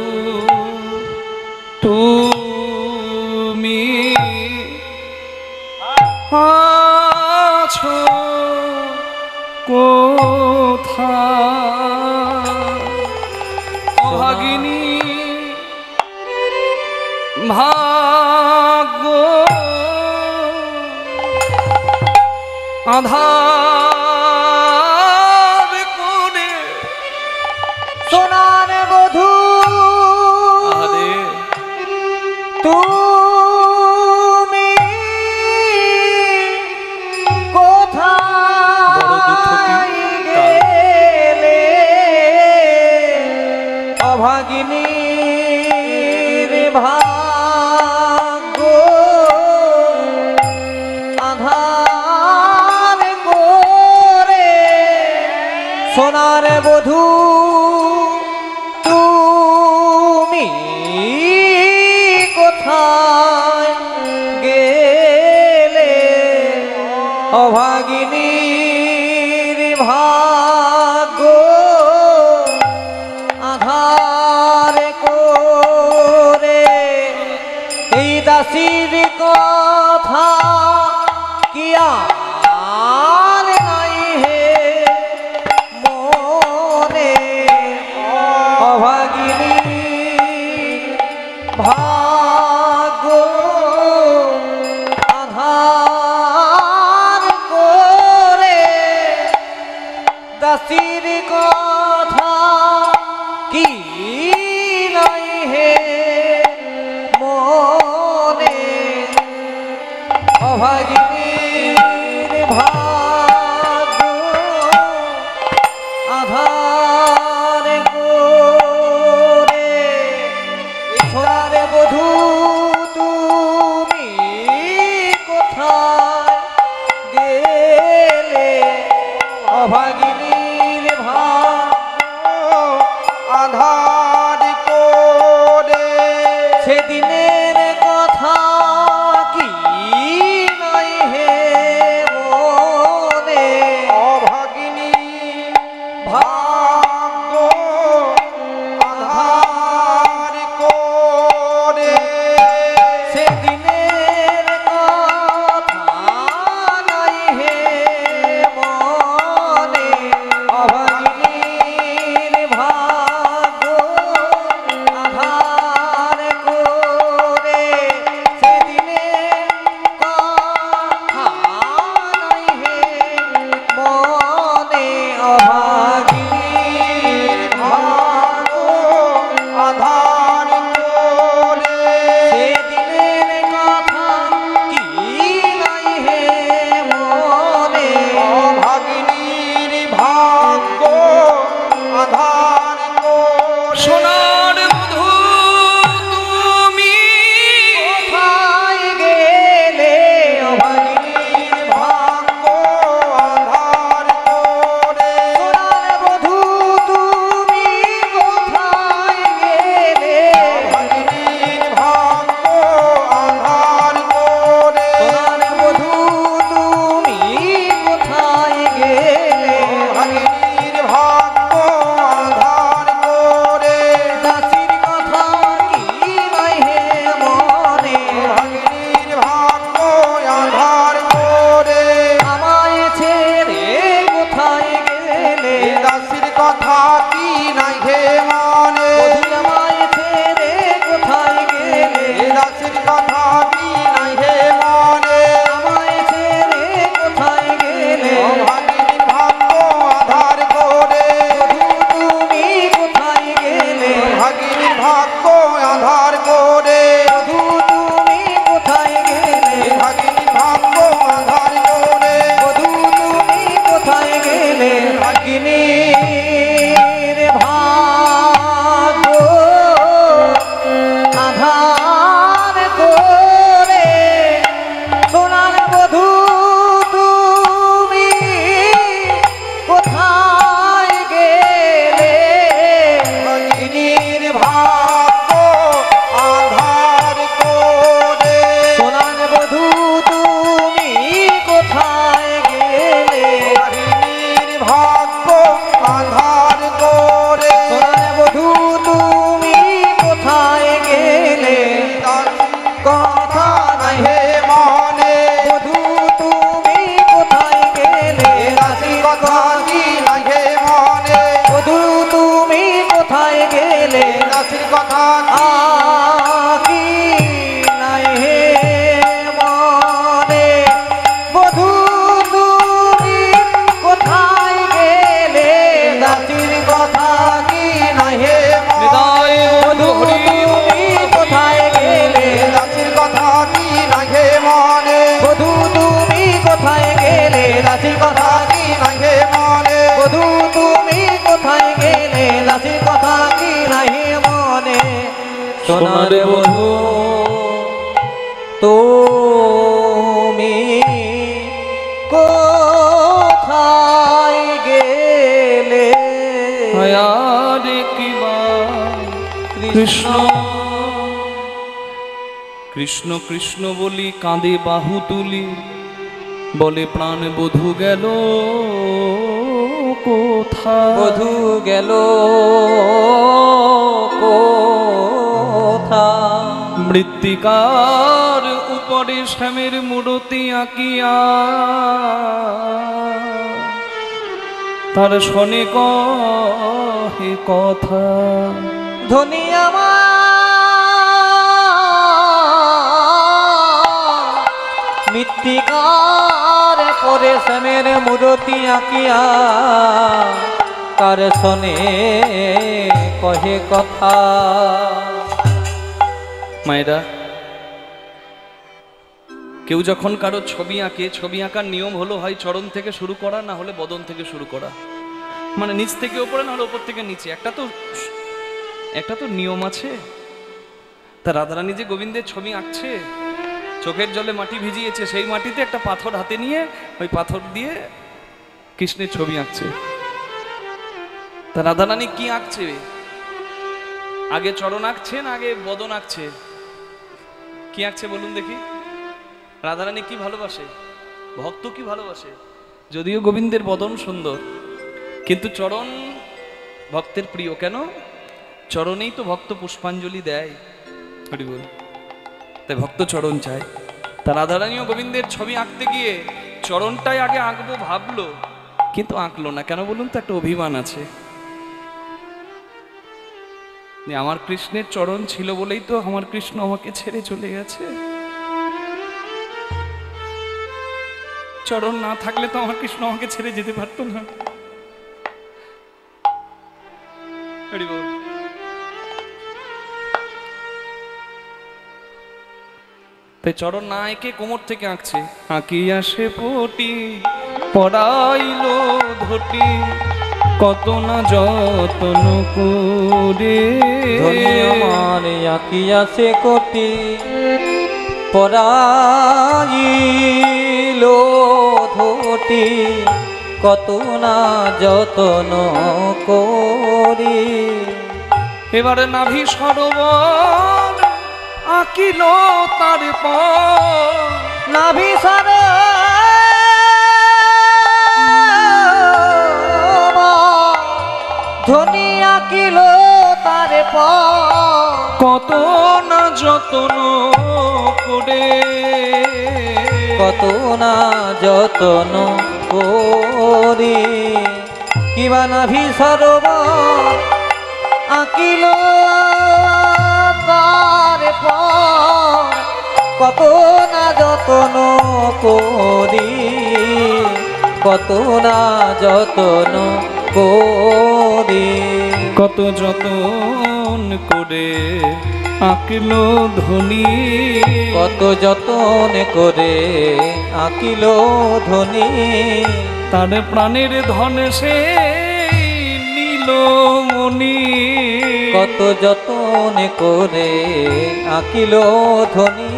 তুমি আছো কোথায়? অভাগিনী ভাগ্য আধার করে সোনার বধূ তুমি কোথায় গেলে? অভাগিনীর ভাগ্য আধার করে সোনার বধূ তুমি কোথায় গেলে? অভাগিনীর ভাগ্য আধার করে এই দাসীর কথা কি আর নাই হে অভাগিনীর ভাগ্য আধার করে সোনার বধূ তুমি কোথায় গেলে অভাগিনীর ভাগ্য আধার করে সেদিনের কথা কি নাই হে মনে অভাগিনী ভাগ্য আধার করে সেদিনের কথা নাই হে মনে অভাগিনীর ভাগ্য আধার করে সেদিনের কথা নাই হে মনে অভাগিনীর ভাগ্য আধার করে সেদিনের কথা কি নাই হে মনে অভাগিনীর ভাগ্য আধার করে সোনার বধূ তুমি কোথায় গেলে অভাগিনীর ভাগ্য আধার করে সোনার বধূ তুমি কোথায় গেলে অভাগিনীর ভাগ্য আধার করে সোনার বধূ তুমি কোথায় গেলে অভাগিনীর ভাগ্য আধার করে দাসীর কথা কি নাই হে মনে অভাগিনীর ভাগ্য আধার করে আমায় ছেড়ে কোথায় গেলে দাসীর কথা কি নাই হে মনে বধূ আমায় ছেড়ে কোথায় গেলে দাসীর কথা কি নাই হে মনে আমায় ছেড়ে কোথায় গেলে অভাগিনীর ভাগ্য আধার করে বধূ তুমি কোথায় গেলে অভাগিনীর ভাগ্য আধার করে বধূ তুমি কোথায় গেলে অভাগিনীর ভাগ্য আধার করে বধূ তুমি কোথায় গেলে অগ্নির ভাগ্য আধার করে সোনার বধূ তুমি কোথায় গেলে অগ্নির ভাগ্য আধার করে সোনার বধূ তুমি কোথায় গেলে অগ্নির ভাগ্য আধার করে সোনার বধূ তুমি কোথায় গেলে কথা নাই হে হে মনে বধূ তুমি কোথায় গেলে দাসীর কথা কি নাই হে মনে বধূ তুমি কোথায় গেলে দাসীর কথা কি নাই হে মনে বধূ তুমি কোথায় গেলে দাসীর কথা কি নাই হে হৃদয় বধূ তুমি কোথায় গেলে দাসীর কথা কি নাই হে মনে বধূ তুমি কোথায় গেলে দাসীর কথা কি নাই হে মনে বধূ তুমি কোথায় গেলে দাসীর কথা কি নাই মনে সোনার বধূ তুমি কোথায় গেলে আর কিবার কৃষ্ণ কৃষ্ণ কৃষ্ণ বলি কাঁদে বাহু তুলি বলে প্রাণ বধূ গেল কোথায় বধূ গেল কোথায় মৃত্তিকার উপরে শ্যামের মূরতি আঁকিয়া তার শনে কহে কথা ধনী আমার মৃত্তিকার পরে শ্যামের মূরতি আঁকিয়া কার শনে কহে কথা কেউ যখন কারো ছবি আঁকে, ছবি আঁকার নিয়ম হলো হয় চরণ থেকে শুরু করা, না হলে বদন থেকে শুরু করা, মানে নিচ থেকে ওপরে, না হলে ওপর থেকে নিচে। একটা তো নিয়ম আছে। তা রাধারানী যে গোবিন্দের ছবি আঁকছে, চোখের জলে মাটি ভিজিয়েছে, সেই মাটিতে একটা পাথর হাতে নিয়ে ওই পাথর দিয়ে কৃষ্ণের ছবি আঁকছে। তা রাধারানী কি আঁকছে? আগে চরণ আঁকছে না আগে বদন আঁকছে? কি আঁকছে বলুন দেখি? রাধারানী কি ভালোবাসে? ভক্ত কি ভালোবাসে? যদিও গোবিন্দের বদন সুন্দর, কিন্তু চরণ ভক্তের প্রিয়। কেন? চরণেই তো ভক্ত পুষ্পাঞ্জলি দেয়। হরি বল। তাই ভক্ত চরণ চায়। তা রাধারানীও গোবিন্দের ছবি আঁকতে গিয়ে চরণটাই আগে আঁকবো ভাবলো, কিন্তু আঁকলো না। কেন বলুন তো? একটা অভিমান আছে। আমার কৃষ্ণের চরণ ছিল বলেই তো আমার কৃষ্ণ আমাকে ছেড়ে চলে গেছে। চরণ না থাকলে তো আমার কৃষ্ণ আমাকে ছেড়ে যেতে পারতো না। হরি বল। তাই চরণ না এঁকে কোমর থেকে আঁকছে। আঁকিয়া সে পটি পড়াইলো ধটি, কত না যতন করে। আমার আঁকিয়া সে কোটি পরাইল ধটি, কত না যতন করি। এবার নাভি সরোবর আঁকিল তার পর, নাভি সর ধনি আঁকিল তার পর, কত না যতন করে। কত না যতন করি। কিবা নাভি সরোবর আঁকিল তার পর, কত না যতন করি। কত না যতন করি। কত যতন করে আঁকলো ধনি, কত যতন করে আঁকিল ধনি। তার প্রাণের ধন সে নীল মণি। কত যতন করে আঁকিল ধনি,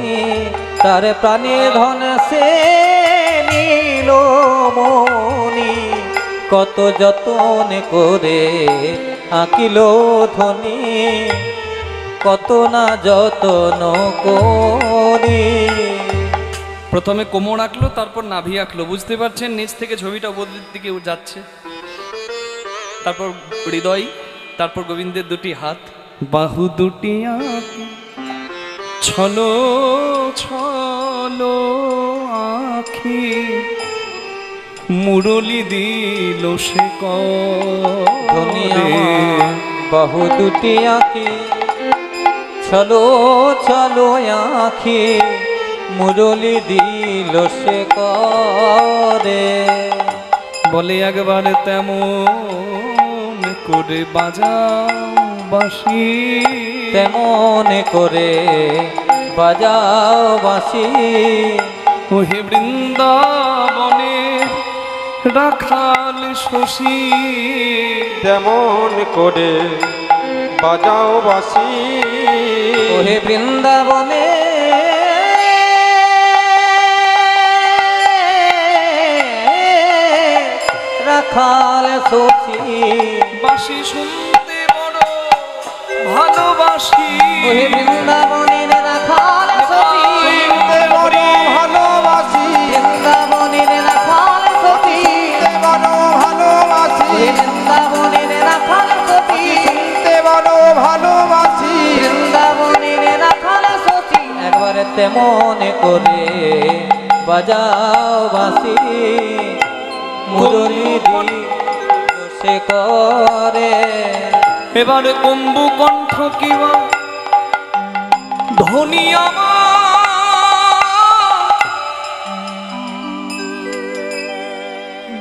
তার প্রাণের ধন সে নীল মণি। কত যতন করে আঁকিল ধনি, কত না যতন করি। প্রথমে কোমর আঁকলো, তারপর নাভি আঁকলো। বুঝতে পারছেন নিচ থেকে ছবিটা উপরের দিকে যাচ্ছে। তারপর হৃদয়, তারপর গোবিন্দের দুটি হাত, বাহু দুটি আঁকি ছলো ছলো আঁখি, মুরলি দিল সে ধনি করে। আমার বাহু দুটি আঁকি ছলো ছলো আঁখি, মুরলি দিল সে করে। বলে একবার তেমন করে বাজাও বাঁশি, তেমন করে বাজাও বাঁশি। ওহে বৃন্দাবনে রাখাল শশী, তেমন করে বাজাও বাঁশি। ওহে বৃন্দাবনে রাখাল শশী, বাঁশি শুনতে বড় ভালোবাসি। ওহে বৃন্দাবনের রাখাল শশী, শুনতে বড় ভালোবাসি। বৃন্দাবনের রাখাল শশী, শুনতে বড় ভালোবাসি। ওহে বৃন্দাবনের রাখাল শশী, শুনতে বড় ভালোবাসি। বৃন্দাবনের রাখাল শশী। একবারে তেমন করে বাজাও বাঁশি, মুরলি দিল সে করে। এবারে কম্বু কণ্ঠ কিবা ধ্বনি আমার,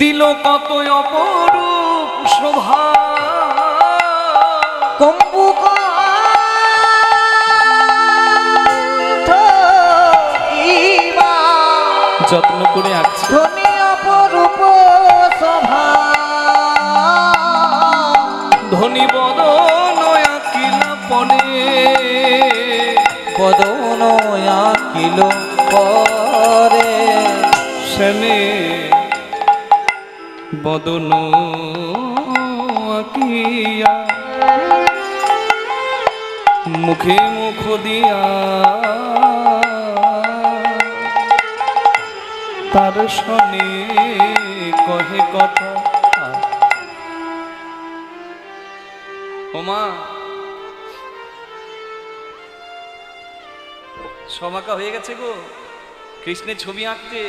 দিল কত অপরূপ শোভা। কম্বু কণ্ঠ কিবা যত্ন করে আঁকছি। ধনী অপরূপ শোভা ধনী বদন আঁকিলা পরে, বদন আঁকিল পরে, শ্যামে বদন আঁকিয়া মুখে মুখ দিয়া তার শনে কহে কথা। ওমা সমাকা হয়ে গেছে গো, কৃষ্ণের ছবি আঁকতে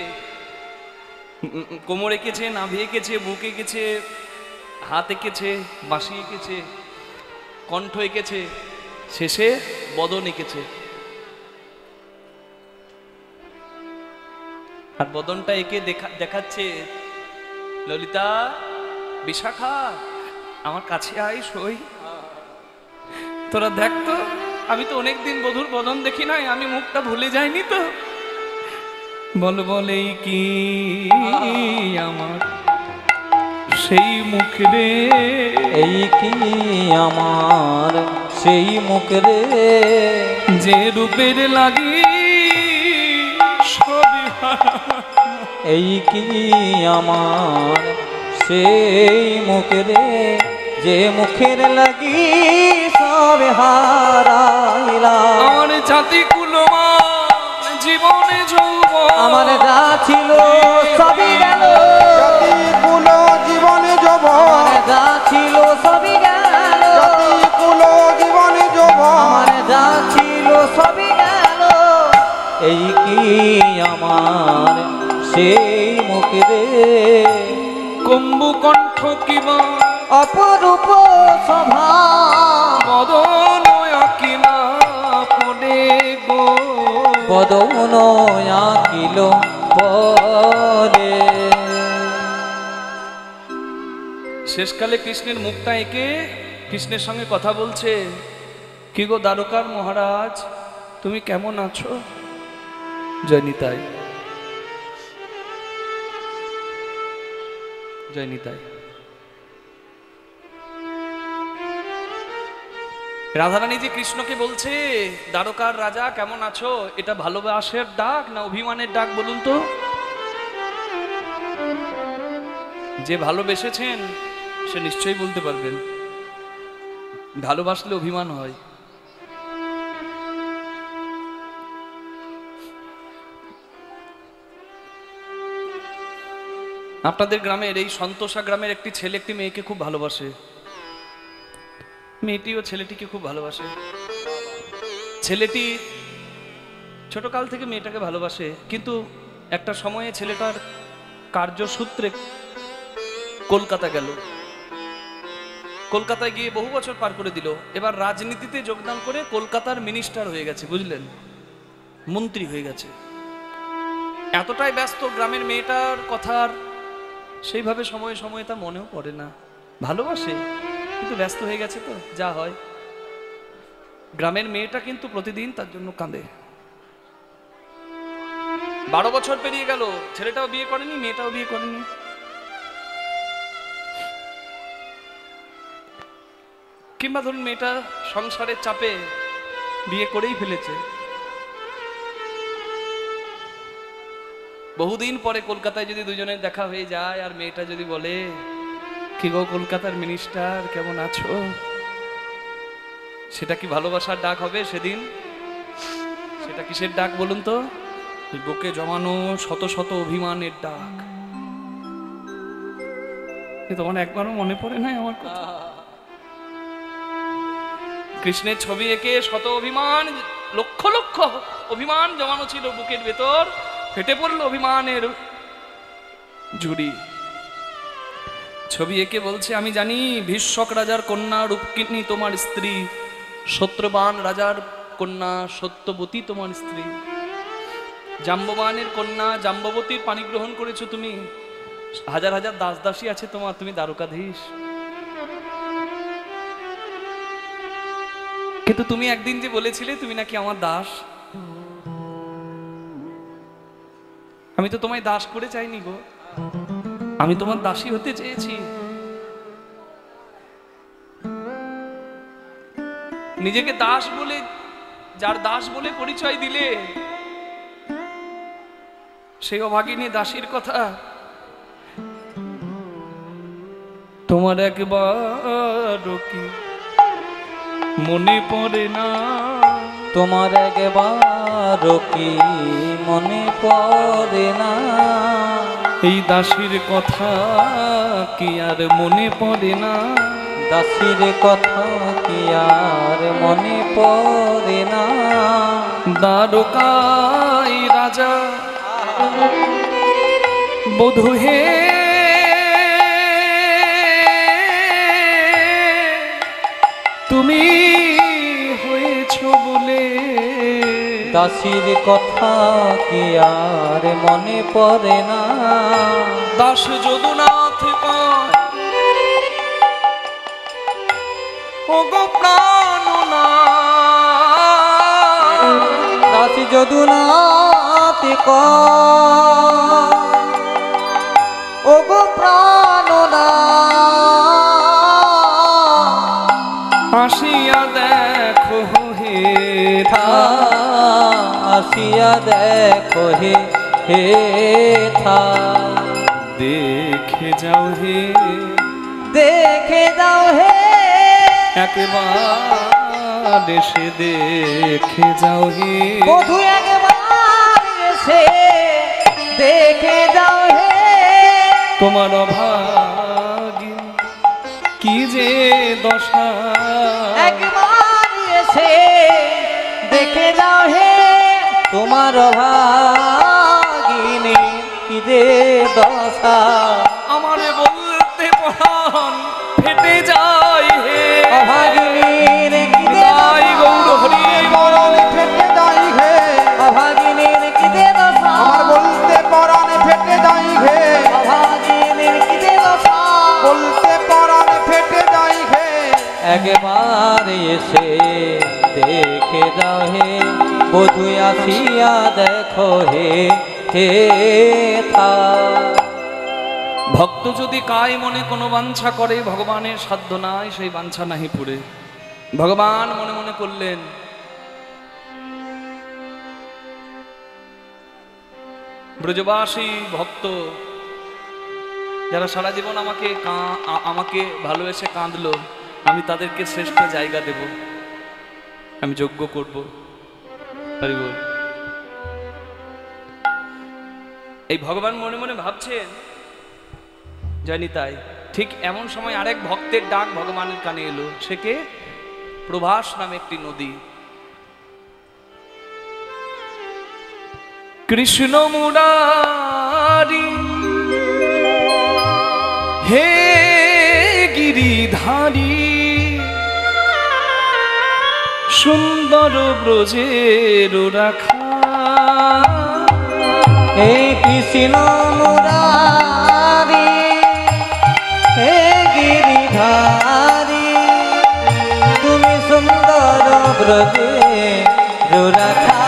কোমর এঁকেছে, নাভি এঁকেছে, বুক এঁকেছে, হাত এঁকেছে, বাঁশি এঁকেছে, কণ্ঠ এঁকেছে, শেষে বদন এঁকেছে। আর বদনটা এঁকে দেখাচ্ছে, ললিতা, বিশাখা, আমার কাছে আয় সই, তোরা দেখ তো, আমি তো অনেকদিন বধুর বদন দেখি নাই, আমি মুখটা ভুলে যাইনি তো। বল বলেই কি আমার সেই মুখ রে, এই কি আমার সেই মুখ রে, যে রূপের লাগি সবই হারা। এই কি আমার সেই মুখ রে, যে মুখের লাগি সব হারাইলাম। আমার জাতি কুলমান জীবনে যৌবন, আমার যা ছিল সবই গেল, জাতিকুল জীবনে যৌবন, আমার যা ছিল সবই গেল, জাতিকুল জীবনে যৌবন, আমার যা ছিল সবই গেল। এই কি আমার সেই মুখ রে, কম্বু কণ্ঠ কিবা অপরূপ শোভা বদন আঁকিলা পড়ে গো, বদন আঁকিল পরে। শেষকালে কৃষ্ণের মুখটা এঁকে কৃষ্ণের সঙ্গে কথা বলছে, কি গো দ্বারকার মহারাজ, তুমি কেমন আছো? জয় নিতাই, জয় নিতাই। রাধারানী যে কৃষ্ণকে বলছে, দ্বারকার রাজা কেমন আছো, এটা ভালোবাসার ডাক না অভিমানের ডাক বলুন তো? যে ভালোবেসেছেন সে নিশ্চয়ই বলতে পারবেন, ভালোবাসলে অভিমান হয়। আপনাদের গ্রামের এই সন্তোষা গ্রামের একটি ছেলে একটি মেয়েকে খুব ভালোবাসে, মেয়েটিও ছেলেটিকে খুব ভালোবাসে। ছেলেটি ছোটকাল থেকে মেয়েটাকে ভালোবাসে, কিন্তু একটা সময়ে ছেলেটার কার্যসূত্রে কলকাতা গেল, কলকাতায় গিয়ে বহু বছর পার করে দিল। এবার রাজনীতিতে যোগদান করে কলকাতার মিনিস্টার হয়ে গেছে, বুঝলেন, মন্ত্রী হয়ে গেছে। এতটাই ব্যস্ত, গ্রামের মেয়েটার কথার সেইভাবে সময়ে সময়ে তা মনেও পড়ে না, ভালোবাসে কিন্তু ব্যস্ত হয়ে গেছে তো যা হয়। গ্রামের মেয়েটা কিন্তু প্রতিদিন তার জন্য কাঁদে। 12 বছর পেরিয়ে গেল, ছেলেটাও বিয়ে করেনি, মেয়েটাও বিয়ে করেনি। কিংবা ধরুন মেয়েটা সংসারের চাপে বিয়ে করেই ফেলেছে। বহুদিন পরে কলকাতায় যদি দুজনের দেখা হয়ে যায় আর মেয়েটা যদি বলে, কি গো কলকাতার মিনিস্টার কেমন আছো, সেটা কি ভালোবাসার ডাক হবে সেদিন? সেটা কিসের ডাক বলুন তো? বুকে জমানো শত শত অভিমানের ডাক। তোমার একবারও মনে পড়ে নাই আমার কথা? কৃষ্ণের ছবি এঁকে শত অভিমান, লক্ষ লক্ষ অভিমান জমানো ছিল বুকের ভেতর, ফেটে পড়ল অভিমানের ঝুড়ি। ছবি এঁকে বলছে, আমি জানি ভীষ্মক রাজার কন্যা রূপকিনী তোমার স্ত্রী, সত্যবান রাজার কন্যা সত্যবতী তোমার স্ত্রী, জাম্ববানের কন্যা জাম্ববতীর পানি গ্রহণ করেছো তুমি, হাজার হাজার দাস দাসী আছে তোমার, তুমি দ্বারকাধীশ। কিন্তু তুমি একদিন যে বলেছিলে তুমি নাকি আমার দাস, আমি তো তোমায় দাস করে চাইনি গো, আমি তোমার দাসী হতে চেয়েছি। নিজেকে দাস বলে, যার দাস বলে পরিচয় দিলে সেই অভাগিনী দাসীর কথা তোমার একবার কি মনে পড়ে না? তোমার একবার কি মনে পড়ে না? এই দাসীর কথা কি আর মনে পড়ে না? দাসীর কথা কি আর মনে পড়ে না? দ্বারকাই রাজা বধূ হে, তুমি হয়েছ বলে। দাসীর কথা কি আর মনে পড়ে না? দাস যদুনাথ পায় ও গো প্রাণনাথ, দাসী যদুনাথ ও গো প্রাণনাথ, আসিয়া দেখো হে থা, আসিয়া দেখো হে হে থা, দেখে যাও হে, দেখে যাও হে, একবার এসে দেখে যাও হে। বধূ একবার এসে দেখে যাও হে, তোমার অভাগী কি যে দশা, একবার এসে দেখে যাও হে, তোমার অভাগিনী কি যে দশা। আমার বলতে পরাণ ফেটে যায় হে, অভাগিনীর কি যে জয় গৌর হরি পরাণে ফেটে যাই ঘে, অভাগিনীর কি যে দশা, আমার বলতে পরাণে ফেটে যাই ঘে, অভাগিনীর কি যে দশা, বলতে পরাণে ফেটে যাই ঘে। একবার এসে দেখে যাও হে, বধূ আসিয়া দেখো হে হে থা। ভক্ত যদি কায় মনে কোনো বাঞ্ছা করে, ভগবানের সাধ্য নাই সেই বাঞ্ছা নাহি পুরে। ভগবান মনে মনে করলেন, ব্রজবাসী ভক্ত যারা সারা জীবন আমাকে ভালোবেসে কাঁদলো, আমি তাদেরকে শ্রেষ্ঠ জায়গা দেব, আমি যজ্ঞ করব। হরি বল। এই ভগবান মনে মনে ভাবছেন, জানি তাই। ঠিক এমন সময় আরেক ভক্তের ডাক ভগবানের কানে এলো। সে কে? প্রভাস নামে একটি নদী। কৃষ্ণ মুরারি হে গিরিধারী, সুন্দর ব্রজের রাখা, হে কৃষ্ণ মুরারি হে গিরিধারী, তুমি সুন্দর ব্রজে রাখা।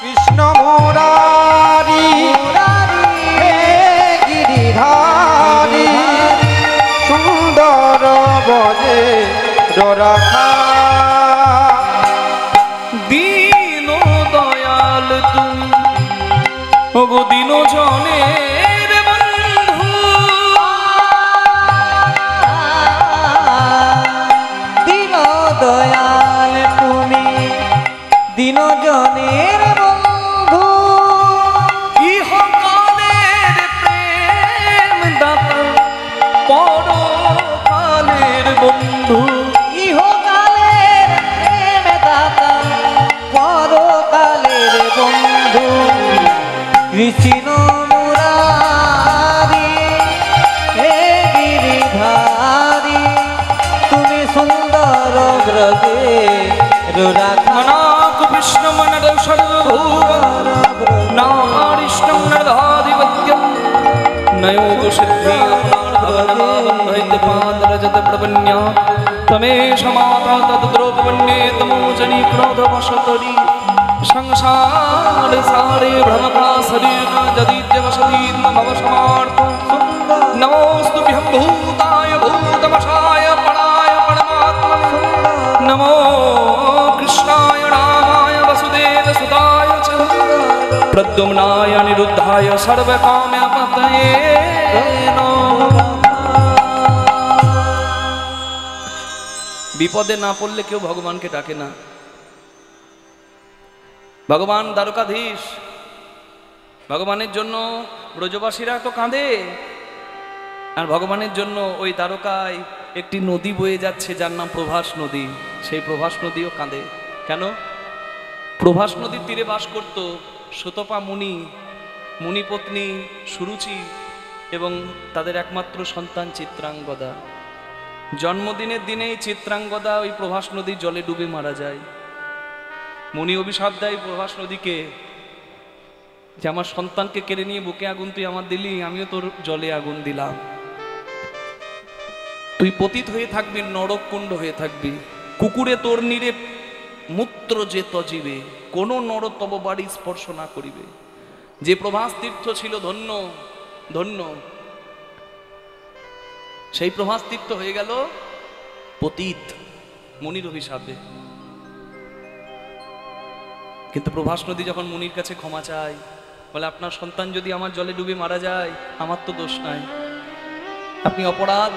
কৃষ্ণ মুরারি হে গিরিধারী, সুন্দর বজে রাখা। দীন দয়াল তুমি ওগো দীন জনের বন্ধু, দীন দয়াল তুমি দীন জনের বন্ধু, ইহকালের প্রেম দাতা পরকালের বন্ধু, ইহকালের প্রেম দাতা পরকালের বন্ধু। কৃষ্ণ মুরারি হে গিরিধারী, তুমি সুন্দর ব্রজে রাখা। মনাক বিষ্ণু মনর সর্বভূত নারিষ্ণম নরধাধিপত্যম নয়োগ সিদ্ধি ভগবান পাদ রজত প্রবন্যা তমেশ মাতা তদ্রোপন্যে তমোজনি ক্রোধ বশতরি সংসার সারে समर्पण नमोस्तुभ्यं भूताय भूतवशाय पराय परमात्मने नमो कृष्णाय रामाय वसुदेव सुताय च प्रद्युम्नाय अनिरुद्धाय सर्वकाम्यपतये नमः। বিপদে না পড়লে কেউ ভগবানকে ডাকে না। ভগবান দ্বারকাধীশ, ভগবানের জন্য ব্রজবাসীরা তো কাঁদে, আর ভগবানের জন্য ওই দ্বারকায় একটি নদী বয়ে যাচ্ছে যার নাম প্রভাস নদী, সেই প্রভাস নদীও কাঁদে। কেন? প্রভাস নদীর তীরে বাস করত সুতপা মুনি, মুনিপত্নী সুরুচি এবং তাদের একমাত্র সন্তান চিত্রাঙ্গদা। জন্মদিনের দিনেই চিত্রাঙ্গদা ওই প্রভাস নদীর জলে ডুবে মারা যায়। মুনি অভিশাপ দেয় প্রভাস নদীকে যে আমার সন্তানকে কেড়ে নিয়ে বুকে আগুন তুই আমার দিলি, আমিও তোর জলে আগুন দিলাম। তুই পতিত হয়ে থাকবি, নরককুণ্ড হয়ে থাকবি। কুকুরে তোর নীরে মূত্র যে তজিবে, কোন নর তব বাড়ি স্পর্শ না করিবে। যে প্রভাস তীর্থ ছিল ধন্য ধন্য, সেই প্রভাস তীর্থ হয়ে গেল পতিত মুনির অভিশাপে। কিন্তু প্রভাস নদী যখন মুনির কাছে ক্ষমা চায়, বলে আপনার সন্তান যদি আমার জলে ডুবে মারা যায় আমার তো দোষ নাই, আপনি অপরাধ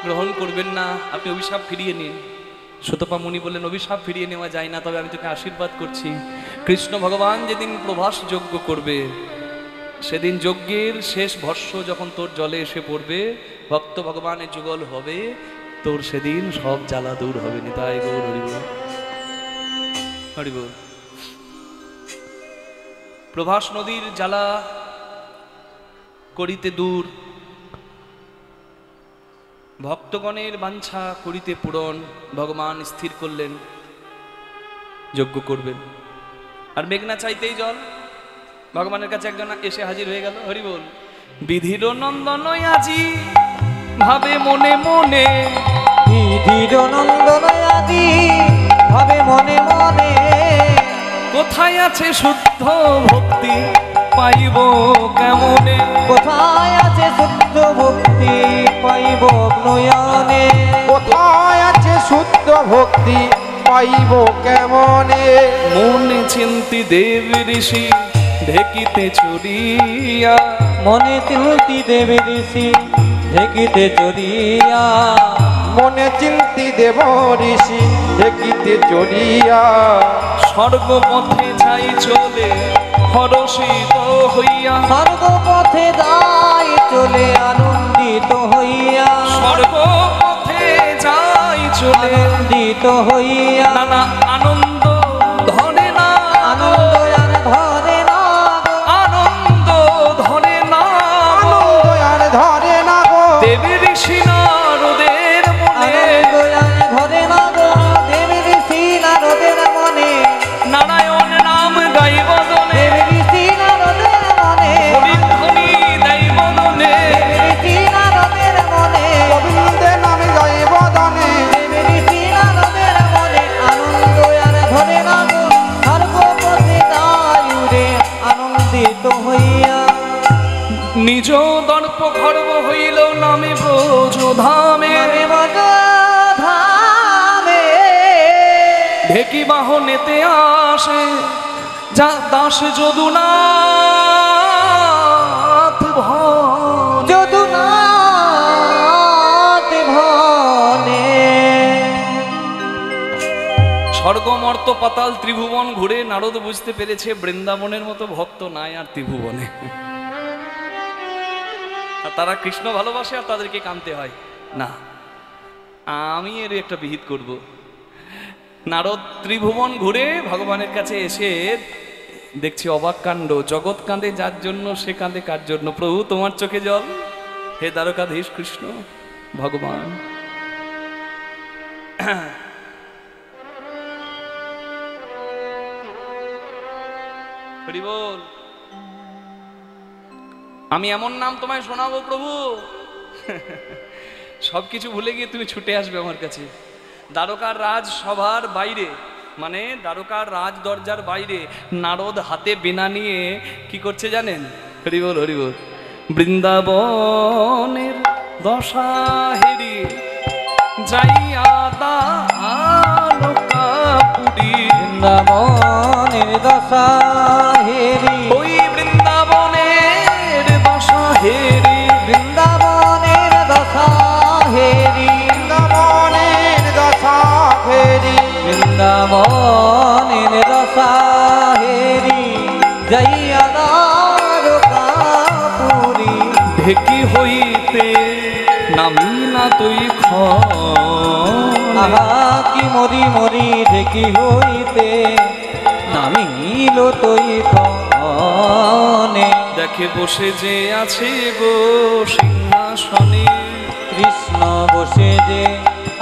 গ্রহণ করবেন না, আপনি অভিশাপ ফিরিয়ে নিন। সুতপা মুনি বললেন অভিশাপ ফিরিয়ে নেওয়া যায় না, তবে আমি তোকে আশীর্বাদ করছি, কৃষ্ণ ভগবান যেদিন প্রভাস যজ্ঞ করবে সেদিন যজ্ঞের শেষ ভস্য যখন তোর জলে এসে পড়বে, ভক্ত ভগবানের যুগল হবে, তোর সেদিন সব জ্বালা দূর হবে। নিতাই গৌর হরিবল হরিবল। প্রভাস নদীর জ্বালা করিতে দূর, ভক্তগণের বাঞ্ছা করিতে পূরণ, ভগবান স্থির করলেন যজ্ঞ করবেন। আর মেঘনা চাইতেই জল, ভগবানের কাছে একজন এসে হাজির হয়ে গেল। হরি বল। বিধির নন্দন আজি ভাবে মনে মনে, বিধির নন্দন আজি ভাবে মনে মনে, কোথায় আছে শুদ্ধ ভক্তি পাইব কেমনে, কোথায় আছে শুদ্ধ ভক্তি পাইব নয়নে, কোথায় আছে শুদ্ধ ভক্তি পাইব কেমনে। মনে চিন্তি দেব ঋষি ঢেকিতে চড়িয়া, মনে চিন্তি দেব ঋষি ঢেকিতে চড়িয়া, মনে চিন্তি দেব ঋষি দেখিতে চড়িয়া, স্বর্গপথে যাই চলে হরষিত হইয়া, স্বর্গপথে যাই চলে আনন্দিত হইয়া, স্বর্গপথে যাই চলে আনন্দিত হইয়া, নানা আনন্দ ধরে না, আনন্দ আর ধরে না, আনন্দ ধরে না, আনন্দ আর ধরে না গো, দেবী ঋষি নারদের মনে, আনন্দ আর ধরে না গো, দেব ঋষি নারদের মনে, নারায়ণ নাম গাইব দনে, দেব ঋষি নারদের মনে, হরিধ্বনি দেব দনে, দেব ঋষি নারদের মনে, গোবিন্দের নামে জয় বদনে, দেব ঋষি নারদের মনে, আনন্দ আর ধরে না গো, স্বর্গপথে যাই উড়ে আনন্দিত হইয়া, নিজ দর্প খর্ব হইল নামে ব্রজ ধামে, নামে বজ ধামে, ঢেকি বাহনেতে আসে যা দাস যদুনাথ ভন, যদুনাথ ভনে, স্বর্গমর্ত পাতাল ত্রিভুবন ঘুরে নারদ বুঝতে পেরেছে বৃন্দাবনের মতো ভক্ত নাই আর ত্রিভুবনে। আর তারা কৃষ্ণ ভালোবাসে আর তাদেরকে কানতে হয় না। আমি এর একটা বিহিত করব। নারদ ত্রিভুবন ঘুরে ভগবানের কাছে এসে দেখছি অবাক কাণ্ড, জগৎ কাঁদে যার জন্য সে কাঁদে কার জন্য। প্রভু তোমার চোখে জল, হে দ্বারকাধীশ কৃষ্ণ ভগবান। হরি বল। আমি এমন নাম তোমায় শোনাবো প্রভু, সবকিছু ভুলে গিয়ে তুমি ছুটে আসবে আমার কাছে। দ্বারকার রাজ সভার বাইরে, মানে দ্বারকার রাজ দরজার বাইরে নারদ হাতে বীণা নিয়ে কি করছে জানেন? হরি বল হরি বল। বৃন্দাবনের দশা হেরি যাইয়া দানকাপুরী। বৃন্দাবনের দশা হেরি, ওই বৃন্দাবনের দশা হেরি, বৃন্দাবনের দশা হেরি, বৃন্দাবনের দশা ফেরি বৃন্দাবনের দশা হেরি যাইয়া দ্বারকাপুরী। ঢেকি হইতে নামি না তুই আহা কি মরি মরি ঢেকি হইতে নামিল তুই ক্ষণে। দেখে বসে যে আছে গো সিংহাসনে, কৃষ্ণ বসে যে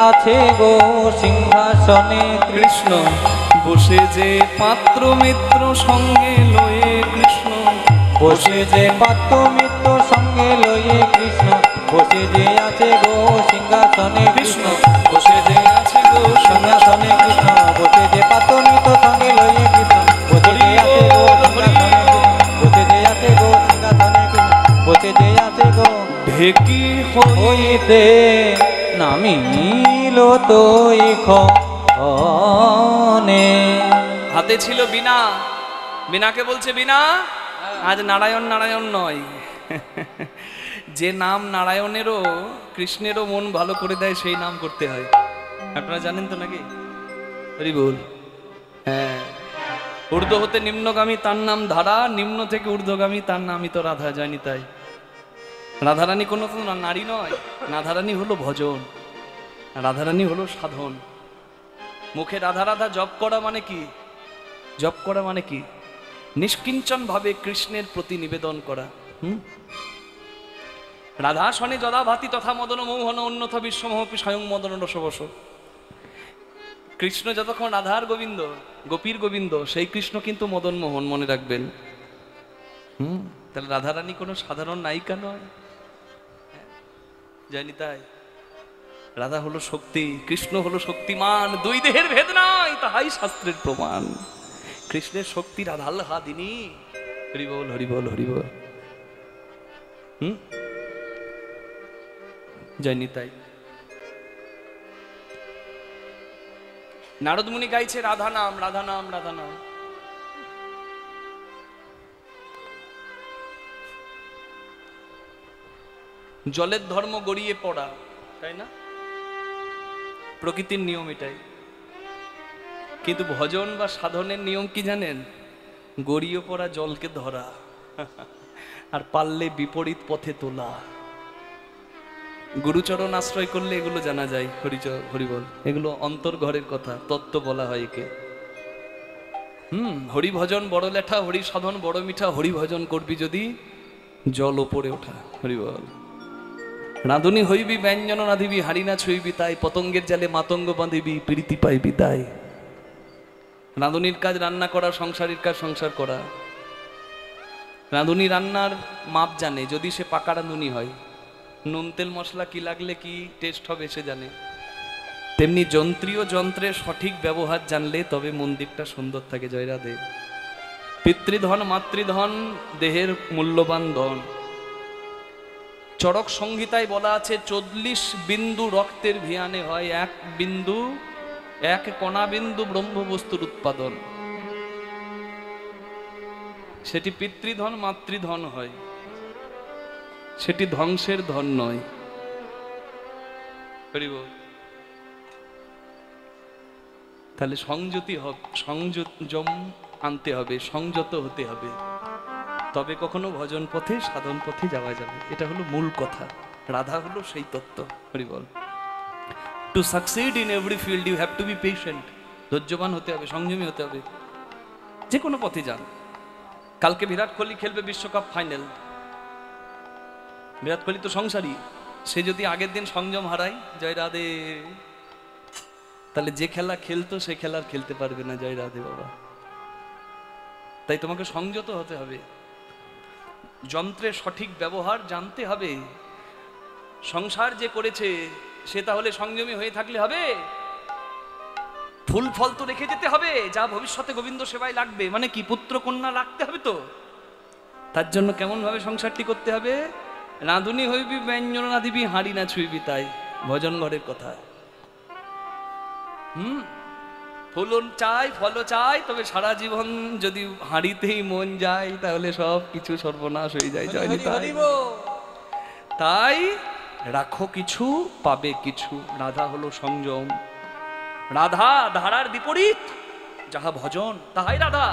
আছে গো সিংহাসনে। কৃষ্ণ বসে যে পাত্র মিত্র সঙ্গে লয়ে, কৃষ্ণ বসে যে পাত্র মিত্র সঙ্গে লয়ে, কৃষ্ণ বসে যে আছে গো সিংহাসনে। কৃষ্ণ বসে যে আছে গো সিংহাসনে কৃষ্ণ বসে যে পাত্র মিত্র সঙ্গে লয়ে, কৃষ্ণ বসে যে আছে গো সিংহাসনে। বসে যে আছে গো সিংহাসনে, কৃষ্ণ বসে যে আছে গো ঢেকি হইতে নামিল তুই ক্ষণে। হাতে ছিল বীণা, বীণাকে বলছে বীণা আজ নারায়ণ নারায়ণ নয়, যে নাম নারায়ণেরও কৃষ্ণেরও মন ভালো করে দেয় সেই নাম করতে হয়। আপনারা জানেন তো নাকি? হরি বল। হ্যাঁ, ঊর্ধ্ব হতে নিম্নগামী তার নাম ধারা, নিম্ন থেকে ঊর্ধ্বগামী তার নামই তো রাধা, জানি তাই। রাধারানী কোনো তো নারী নয়, রাধারানী হলো ভজন, রাধারানী হলো সাধন। মুখে রাধা রাধা জপ করা মানে কি? জপ করা মানে কি? নিষ্কিঞ্চন ভাবে কৃষ্ণের প্রতি নিবেদন করা। রাধা শনে যদা ভাতি তথা মদন মৌহন অন্যথা বিশ্বমহপি স্বয়ং মদন রসবস। কৃষ্ণ যতক্ষণ রাধার গোবিন্দ, গোপীর গোবিন্দ, সেই কৃষ্ণ কিন্তু মদন মোহন, মনে রাখবেন। তাহলে রাধারানী কোনো সাধারণ নায়িকা নয়, জানি তাই। রাধা হলো শক্তি, কৃষ্ণ হলো শক্তিমান, দুই দেহের ভেদ নাই, তাহাই শাস্ত্রের প্রমাণ। কৃষ্ণের শক্তি রাধাল হাদিনী। হরি বল হরি বল হরি বল। জানি তাই। নারদ মুনি গাইছে রাধা নাম রাধা নাম রাধা নাম। জলের ধর্ম গড়িয়ে পড়া, তাই না? প্রকৃতির নিয়ম এটাই। কিন্তু ভজন বা সাধনের নিয়ম কি জানেন? গড়িয়ে পড়া জলকে ধরা, আর পারলে বিপরীত পথে তোলা। গুরুচরণ আশ্রয় করলে এগুলো জানা যায়। হরিবল, এগুলো অন্তর্ঘরের কথা, তত্ত্ব বলা হয় একে। হরি ভজন বড় লেঠা, হরি সাধন বড় মিঠা। হরি ভজন করবি যদি জল ওপরে ওঠা। হরিবল। রাঁধুনি হইবি ব্যঞ্জন রাঁধিবি, হাড়ি না ছুইবি তাই, পতঙ্গের জালে মাতঙ্গ বাঁধিবি, প্রীতি পাইবি তাই। রাঁধুনির কাজ রান্না করা, সংসারের কাজ সংসার করা। রাঁধুনি রান্নার মাপ জানে, যদি সে পাকা রাঁধুনি হয়। নুন তেল মশলা কি লাগলে কি টেস্ট হবে সে জানে। তেমনি যন্ত্রীয় যন্ত্রের সঠিক ব্যবহার জানলে তবে মন্দিরটা সুন্দর থাকে। জয় রাধে। পিতৃধন মাতৃধন দেহের মূল্যবান ধন। চরক সংহিতায় বলা আছে 40 বিন্দু রক্তের ভিয়ানে হয় এক বিন্দু, এক কণা বিন্দু ব্রহ্মবস্তুর উৎপাদন। সেটি পিতৃধন মাতৃধন হয়, সেটি ধ্বংসের ধন নয়। তাহলে সংযম আনতে হবে, সংযত হতে হবে, তবে কখনো ভজন পথে সাধন পথে যাওয়া যাবে। এটা হলো মূল কথা। রাধা হলো সেই তত্ত্ব। হরি বল। To succeed in every field you have to be patient. ধৈর্যবান হতে হবে, সংযমী হতে হবে, যে কোনো পথে যান। কালকে বিরাট কোহলি খেলবে বিশ্বকাপ ফাইনাল। বিরাট কোহলি তো সংসারী, সে যদি আগের দিন সংযম হারায়, জয় রাধে, তাহলে যে খেলা খেলতো সে খেলা আর খেলতে পারবে না। জয় রাধে বাবা। তাই তোমাকে সংযত হতে হবে, যন্ত্রের সঠিক ব্যবহার জানতে হবে। সংসার যে করেছে সে তাহলে সংযমী হয়ে থাকলে হবে? ফুল ফল তো রেখে যেতে হবে, যা ভবিষ্যতে গোবিন্দ সেবায় লাগবে। মানে কি? পুত্র কন্যা রাখতে হবে তো। তার জন্য কেমন ভাবে সংসারটি করতে হবে? রাঁধুনি হইবি ব্যঞ্জন না দিবি, হাঁড়ি না ছুঁইবি, তাই ভজন ঘরের কথা। ফুলন চাই, ফল চাই, তবে সারা জীবন যদি হাঁড়িতেই মন যায় তাহলে সব কিছু সর্বনাশ হয়ে যায়। জয়নি তাই। তাই রাখো কিছু, পাবে কিছু। রাধা হলো সংযম। রাধা ধারার বিপরীত, যাহা ভজন তাহাই রাধা।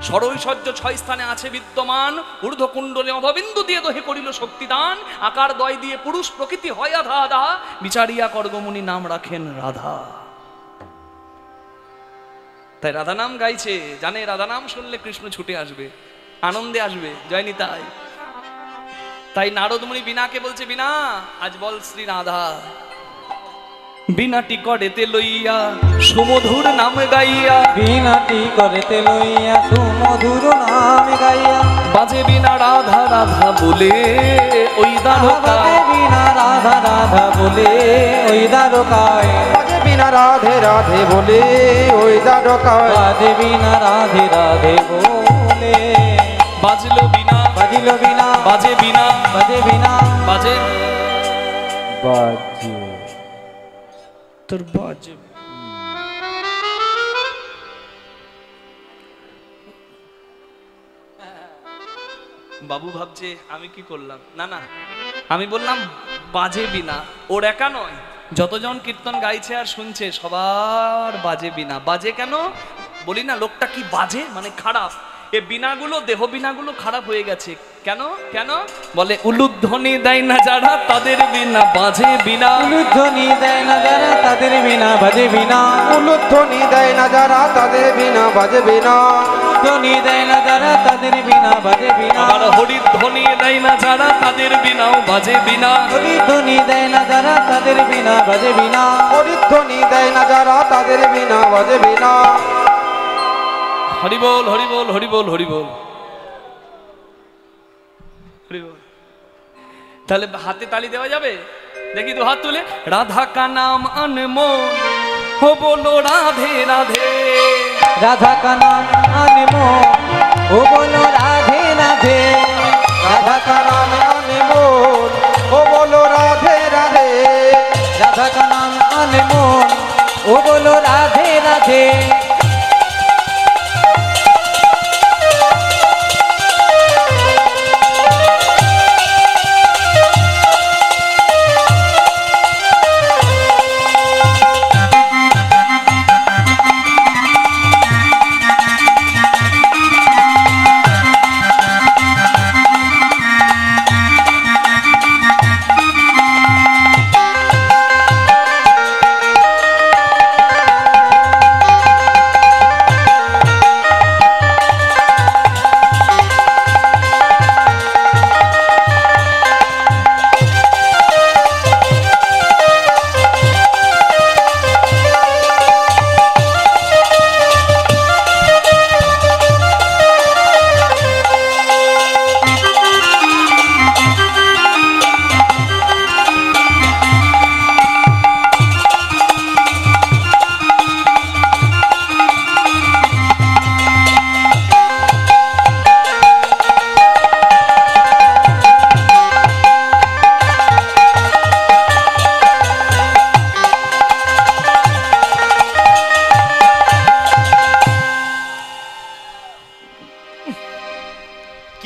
সরৈশ্বর্য 6 স্থানে আছে বিদ্যমান, ঊর্ধ্বকুণ্ডলে অধবিন্দু দিয়ে দহে করিল শক্তিদান, আকার দয় দিয়ে পুরুষ প্রকৃতি হয় আধা আধা, বিচারিয়া কর্গমুনি নাম রাখেন রাধা। তাই রাধা নাম গাইছে, জানে রাধা নাম শুনলে কৃষ্ণ ছুটে আসবে, আনন্দে আসবে। জয়নি তাই। তাই নারদমুনি বিনাকে বলছে, বিনা আজ বল শ্রী রাধা। বিনাটি করেতে লইয়া সুমধুর নাম গাইয়া, বিনাটি করেতে লইয়া সুমধুর নাম গাইয়া, বাজে বিনা রাধা রাধা বলে ওই দ্বারকায়, বাজে বিনা রাধা রাধা বলে ওই দ্বারকায়, বাজে বিনা রাধে রাধে বলে ওই দ্বারকায়, বাজে বিনা রাধে রাধে বলে, বাজলো বিনা, বাজিল বিনা, বাজে বিনা, বাজে বিনা, বাজে বাজে তোর বাজে। বাবু ভাবছে আমি কি করলাম, না না আমি বললাম বাজে বিনা। ওর একা নয়, যতজন কীর্তন গাইছে আর শুনছে সবার বাজে বিনা। বাজে কেন বলি না, লোকটা কি বাজে মানে খারাপ। এ বিনাগুলো, দেহ বিনাগুলো খারাপ হয়ে গেছে। কেন কেন বলে, উলুধ্বনি দেয় না যারা তাদের বিনা বাজে বিনা, উলুধ্বনি দেয় না যারা তাদের বিনা বাজে বিনা, উলুধ্বনি দেয় না যারা তাদের বিনা বাজে বিনা, ধ্বনি দেয় না যারা তাদের বিনা বাজে বিনা, আবার হরিধ্বনি দেয় না যারা তাদের বিনাও বাজে বিনা, হরিধ্বনি দেয় না যারা তাদের বিনা বাজে বিনা, হরিধ্বনি দেয় না যারা তাদের বিনা বাজে বিনা। হরি বল হরি বল হরি বল হরি বল হরি বল। তাহলে হাতে তালি দেওয়া যাবে? দেখি তো হাত তুলে। রাধা কা নাম अनमोल हो बोलो राधे राधे, राधा का नाम अनमोल ओ बोलो राधे राधे, राधा का नाम अनमोल ओ बोलो राधे राधे, राधा का नाम अनमोल ओ बोलो राधे राधे,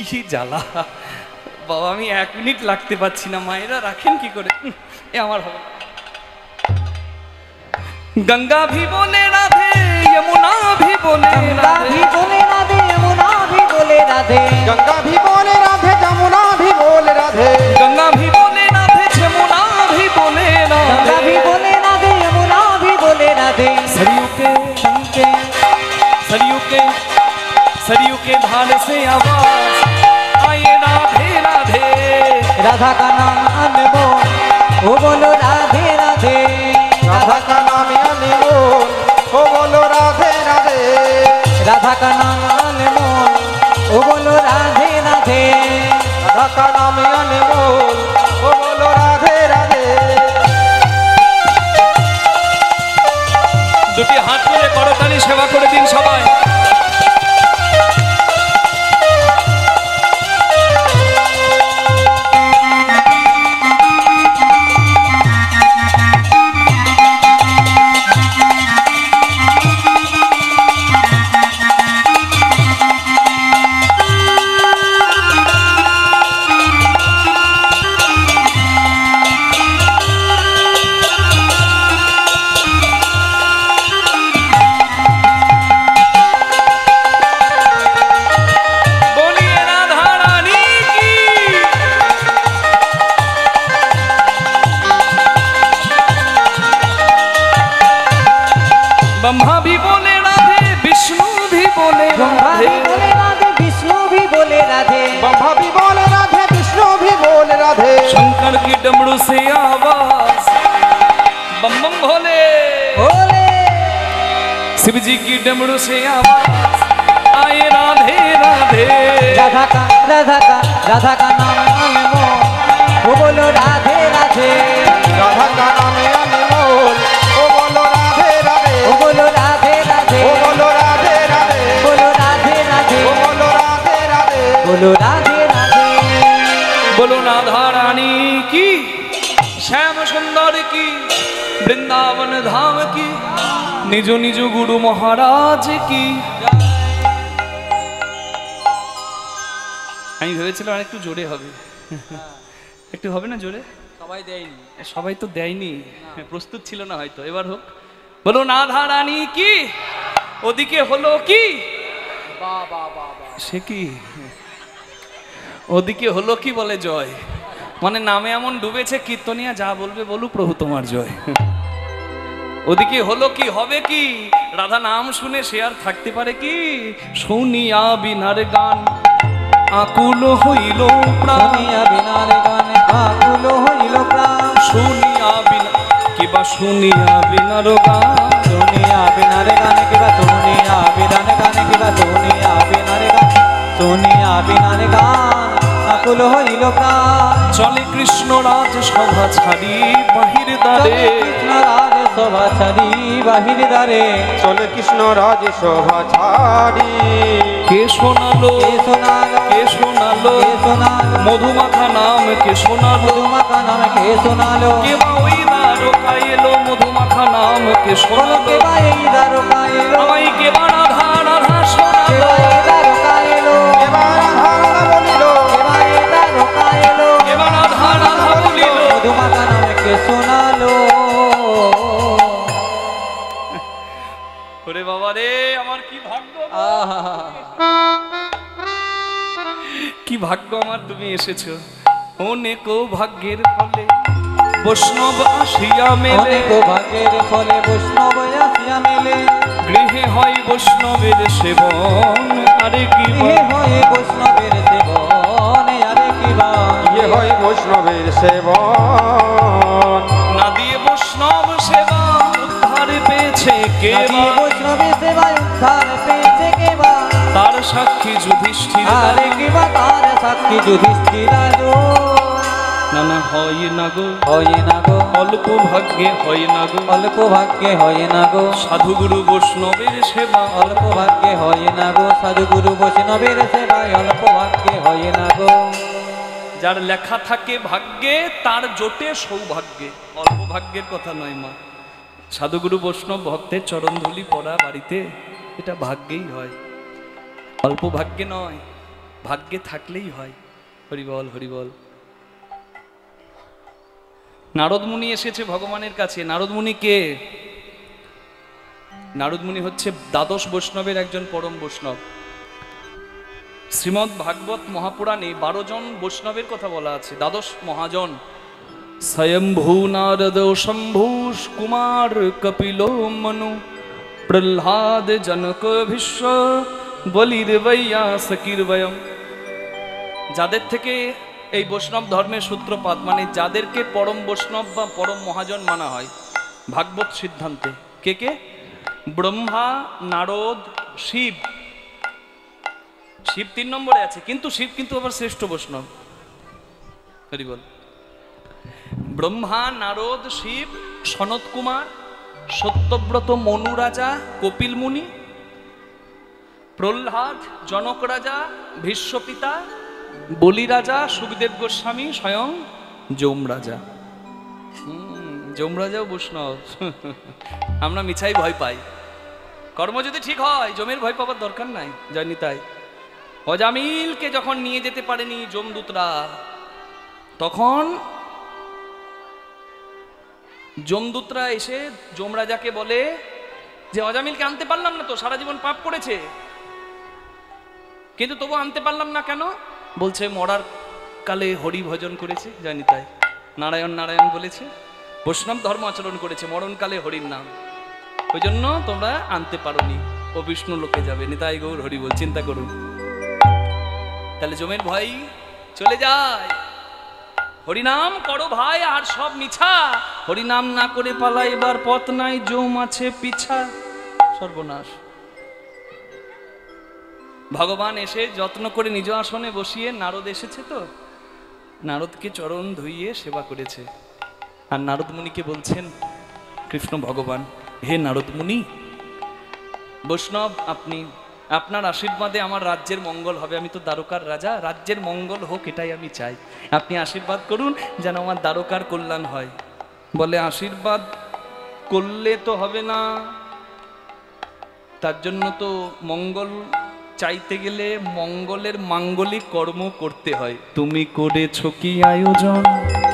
কি জ্বালা বাবা, আমি 1 মিনিট লাগতে পারছি না। মায়েরা রাখেন কি করে, এ আমার হবে। गंगा भी बोले राधे, यमुना भी बोले गंगा भी राधे, बोले राधे, यमुना भी बोले राधे, गंगा भी बोले राधे जमुना भी बोले राधे, गंगा भी बोले राधे, यमुना भी बोले गंगा भी राधे, बोले राधे, यमुना भी बोले राधे, सरयू के संके सरयू के धार से आवाज आए राधे राधे, राधा का नाम अनमोल ओ बोलो राधे राधे, राधा का नाम अनमोल ओ बोलो राधे राधे, राधा का नाम अनमोल ओ बोलो राधे राधे, राधा का नाम अनमोल ओ बोलो राधे राधे। দুটি হাত তুলে করতালি সেবা করে দিন সবাই। जी की डमरू से आवाज आए राधे राधे। राधा का नाम अनमोल, वो बोलो राधे राधे। राधा का नाम अनमोल, ओ बोलो राधे राधे, वो बोलो राधे राधे, ओ बोलो राधे राधे, बोलो राधे राधे, ओ बोलो राधे राधे, बोलो राधे राधे। बोलो राधा रानी की, श्याम सुंदर की, वृंदावन धाम की, निज निज गुरु महाराज की। আমি ভেবেছিলাম আর একটু জোরে হবে, একটু হবে না জোরে? সবাই দেয়নি, সবাই তো দেয়নি, প্রস্তুত ছিল না হয়তো, এবার হোক। বলো রাধা রানী কি, ওদিকে হলো কি, বাহ বাহ বাহ বাহ। সে কি ওদিকে হলো কি বলে জয়, মানে নামে এমন ডুবেছে কীর্তনিয়া যা বলবে বলু প্রভু তোমার জয়। ওদিকে হলো কি, হবে কি, রাধা নাম শুনে সে আর থাকতে পারে কি? শুনিয়া বিনার গান আকুল হইল প্রাণ, শুনিয়া বিনার গানে আকুল হইল প্রাণ। শুনিয়া বিনা কিবা শুনিয়া বিনার গান, শুনিয়া বিনার গানে কিবা শুনিয়া বিনার গানে কিবা শুনিয়া বিনার গান, শুনিয়া বিনার গান আকুল হইল প্রাণ। চলে কৃষ্ণ রাজ সভা ছাড়ি বাহির দ্বারে, কৃষ্ণ রাজ সভা ছাড়ি বাহির দ্বারে। চলে কৃষ্ণ রাজ শোভা ছাড়ি। কে শোনালো, কে শোনালো, কে শোনালো, কে শোনালো, মধুমাখা নাম কে শোনালো, মধুমাখা নাম কে শোনালো। কে বা ওই দ্বারকা এলো, মধুমাখা নাম কে বলো শোনালো, কে বা এই দ্বারকা এলো, আমায় কে বা রাধা রাধা কে শোনালো, বা এই দ্বারকা এলো, এবার রাধা রাধা বলিল, কে বা এই দ্বারকা এলো, কে বা রাধা রাধা বলিল। মধুমাখা নাম কে শোনালো। ওরে বাবা রে, আমার কি ভাগ্য, আহা, কি ভাগ্য আমার, তুমি এসেছো। অনেক ভাগ্যের ফলে বৈষ্ণব আসিয়া মেলে, অনেক ভাগ্যের ফলে বৈষ্ণব আসিয়া মেলে। গৃহে হয় বৈষ্ণবের সেবন, আরে কি এ হয়ে বৈষ্ণবের সেবন, আরে কি বা ইয়ে হয় বৈষ্ণবের সেবন। না দিয়ে বৈষ্ণব সেবা উদ্ধার পেয়েছে কে নাকি বা, বৈষ্ণবের সেবায় উদ্ধার পেয়েছে কে বা, তার সাক্ষী যুধিষ্ঠির। আরে কি বা তার সাক্ষী যুধিষ্ঠিরাজো। না না হয় না গো, হয় না গো, অল্প ভাগ্যে হয় না গো, অল্প ভাগ্যে হয় না গো, সাধু গুরু বৈষ্ণবের সেবা। অল্প ভাগ্যে হয় না গো, সাধু গুরু বৈষ্ণবের সেবায় অল্প ভাগ্যে হয় না গো। যার লেখা থাকে ভাগ্যে তার জোটে সৌভাগ্যে, অল্প ভাগ্যের কথা নয় মা। সাধুগুরু বৈষ্ণব ভক্তের চরণধুলি পড়া বাড়িতে, এটা ভাগ্যেই হয়, অল্প ভাগ্যে নয়, ভাগ্যে থাকলেই হয়। হরিবল হরিবল। নারদ মুনি এসেছে ভগবানের কাছে। নারদ মুনি কে? নারদ মুনি হচ্ছে দ্বাদশ বৈষ্ণবের একজন পরম বৈষ্ণব। শ্রীমদ্ ভাগবত মহাপুরাণে 12 জন বৈষ্ণবের কথা বলা আছে, দ্বাদশ মহাজন। স্বয়ম্ভূ নারদ শম্ভূষ কুমার কপিল মনু প্রহ্লাদ জনক ভীষ্ম বলির বৈয়াসকির বয়ম। যাদের থেকে এই বৈষ্ণব ধর্মের সূত্রপাত, মানে যাদেরকে পরম বৈষ্ণব বা পরম মহাজন মানা হয় ভাগবত সিদ্ধান্তে, কে কে? ব্রহ্মা, নারদ, শিব। শিব 3 নম্বরে আছে, কিন্তু শিব কিন্তু আবার শ্রেষ্ঠ বৈষ্ণব। হরি বল। ব্রহ্মা, নারদ, শিব, সনত কুমার, সত্যব্রত মনু রাজা, কপিল মুনি, প্রহ্লাদ, জনক রাজা, ভীষ্ম পিতা, বলি রাজা, সুখদেব গোস্বামী, স্বয়ং যম রাজা। যম রাজাও বৈষ্ণব। আমরা মিছাই ভয় পাই। কর্ম যদি ঠিক হয় যমের ভয় পাবার দরকার নাই। জয় নিতাই। অজামিলকে যখন নিয়ে যেতে পারেনি যমদূতরা, তখন যমদূতরা এসে যমরাজাকে বলে যে অজামিলকে আনতে পারলাম না তো, সারা জীবন পাপ করেছে, কিন্তু তবু আনতে পারলাম না কেন? বলছে মরার কালে হরি ভজন করেছে। জানি তাই, নারায়ণ নারায়ণ বলেছে, বৈষ্ণব ধর্ম আচরণ করেছে, মরণকালে হরির নাম, ওই জন্য তোমরা আনতে পারোনি। ও বিষ্ণু লোকে যাবে। নিতাই গৌর হরি বল। চিন্তা করুন, তাহলে যমের ভয় চলে যায়। হরিনাম করো ভাই, আর সব মিছা। হরিনাম না করে পালাইবার পথ নাই, যম আছে পিছা। সর্বনাশ। ভগবান এসে যত্ন করে নিজ আসনে বসিয়ে, নারদ এসেছে তো নারদকে চরণ ধুইয়ে সেবা করেছে। আর নারদ মুনিকে বলছেন কৃষ্ণ ভগবান, হে নারদ মুনি, বৈষ্ণব আপনি, আপনার আশীর্বাদে আমার রাজ্যের মঙ্গল হবে। আমি তো দ্বারকার রাজা, রাজ্যের মঙ্গল হোক এটাই আমি চাই। আপনি আশীর্বাদ করুন যেন আমার দ্বারকার কল্যাণ হয়। বলে আশীর্বাদ করলে তো হবে না, তার জন্য তো মঙ্গল চাইতে গেলে মঙ্গলের মাঙ্গলিক কর্ম করতে হয়। তুমি করেছো কি আয়োজন,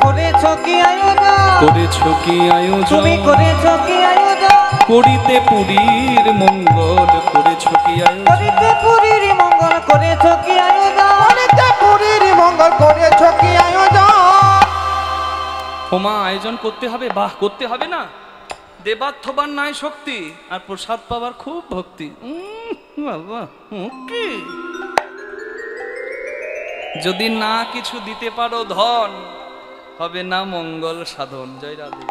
করেছো কি আয়োজন, করেছো কি আয়োজন, তুমি করেছো কি আয়োজন, করিতে পুরীর মঙ্গল, করেছো কি আয়োজন, করিতে পুরীর মঙ্গল, করেছো কি আয়োজন, করিতে পুরীর মঙ্গল, করেছো কি আয়োজন। ওমা আয়োজন করতে হবে, বাহ করতে হবে না? দেবার্থবার নাই শক্তি, আর প্রসাদ পাবার খুব ভক্তি। বাবা কি যদি না কিছু দিতে পারো ধন, হবে না মঙ্গল সাধন। জয় রাধে।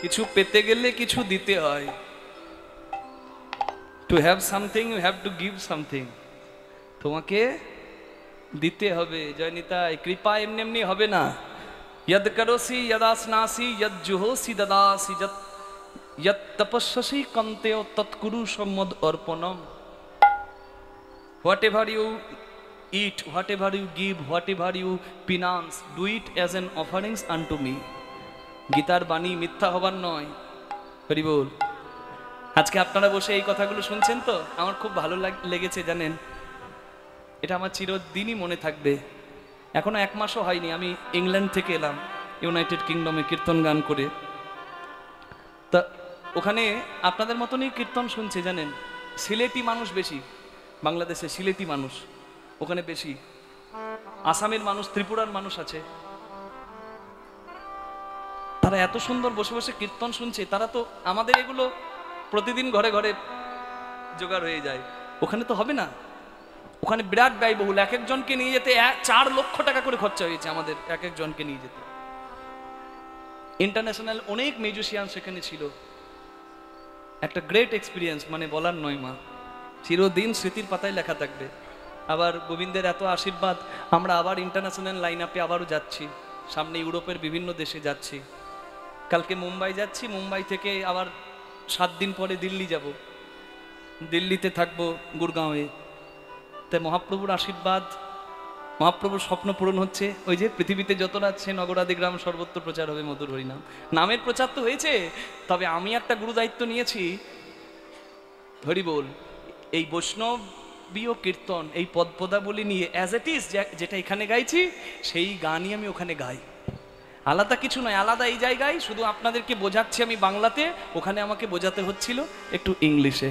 কিছু পেতে গেলে কিছু দিতে হয়। To have something you have to give something. তোমাকে দিতে হবে। জয় নিতাই। কৃপা এমনি এমনি হবে না। यद करोसि यदास्नासि यद जुहोसि ददासि यद तपस्यसि कंतेय तत्कुरु सम्मद अर्पणम। Whatever you eat, whatever you give, whatever you finance, do it as an offerings unto me. গীতার বাণী মিথ্যা হবার নয়। হরি বল। আজকে আপনারা বসে এই কথাগুলো শুনছেন তো আমার খুব ভালো লেগেছে জানেন। এটা আমার চিরদিনই মনে থাকবে। এখনো 1 মাসও হয়নি আমি ইংল্যান্ড থেকে এলাম, ইউনাইটেড কিংডমে কীর্তন গান করে। তা ওখানে আপনাদের মতনই কীর্তন শুনছে জানেন। সিলেটি মানুষ বেশি, বাংলাদেশে সিলেটি মানুষ ওখানে বেশি, আসামের মানুষ, ত্রিপুরার মানুষ আছে। তারা এত সুন্দর বসে বসে কীর্তন শুনছে, তারা তো আমাদের এগুলো প্রতিদিন ঘরে ঘরে জোগাড় হয়ে যায়। ওখানে তো হবে না, ওখানে বিরাট ব্যয়বহুল। এক একজনকে নিয়ে যেতে 4 লক্ষ টাকা করে খরচা হয়েছে আমাদের এক একজনকে নিয়ে যেতে। ইন্টারন্যাশনাল অনেক মিউজিশিয়ান সেখানে ছিল। একটা গ্রেট এক্সপিরিয়েন্স, মানে বলার নয় মা, চিরদিন স্মৃতির পাতায় লেখা থাকবে। আবার গোবিন্দের এত আশীর্বাদ, আমরা আবার ইন্টারন্যাশনাল লাইন আপে আবারও যাচ্ছি, সামনে ইউরোপের বিভিন্ন দেশে যাচ্ছি। কালকে মুম্বাই যাচ্ছি, মুম্বাই থেকে আবার 7 দিন পরে দিল্লি যাব, দিল্লিতে থাকবো গুরগাঁওয়ে। তাই মহাপ্রভুর আশীর্বাদ, মহাপ্রভুর স্বপ্ন পূরণ হচ্ছে। ওই যে পৃথিবীতে যত আছে নগরাদি গ্রাম সর্বত্র প্রচার হবে মধুর হরিনাম। নামের প্রচার তো হয়েছে, তবে আমি একটা গুরু দায়িত্ব নিয়েছি। হরি বল। এই বৈষ্ণবীয় কীর্তন, এই পদপদাবলী নিয়ে অ্যাজ ইট ইজ যেটা এখানে গাইছি সেই গানই আমি ওখানে গাই। আলাদা কিছু নয়, আলাদা এই জায়গায় শুধু আপনাদেরকে বোঝাচ্ছি আমি বাংলাতে, ওখানে আমাকে বোঝাতে হচ্ছিল একটু ইংলিশে।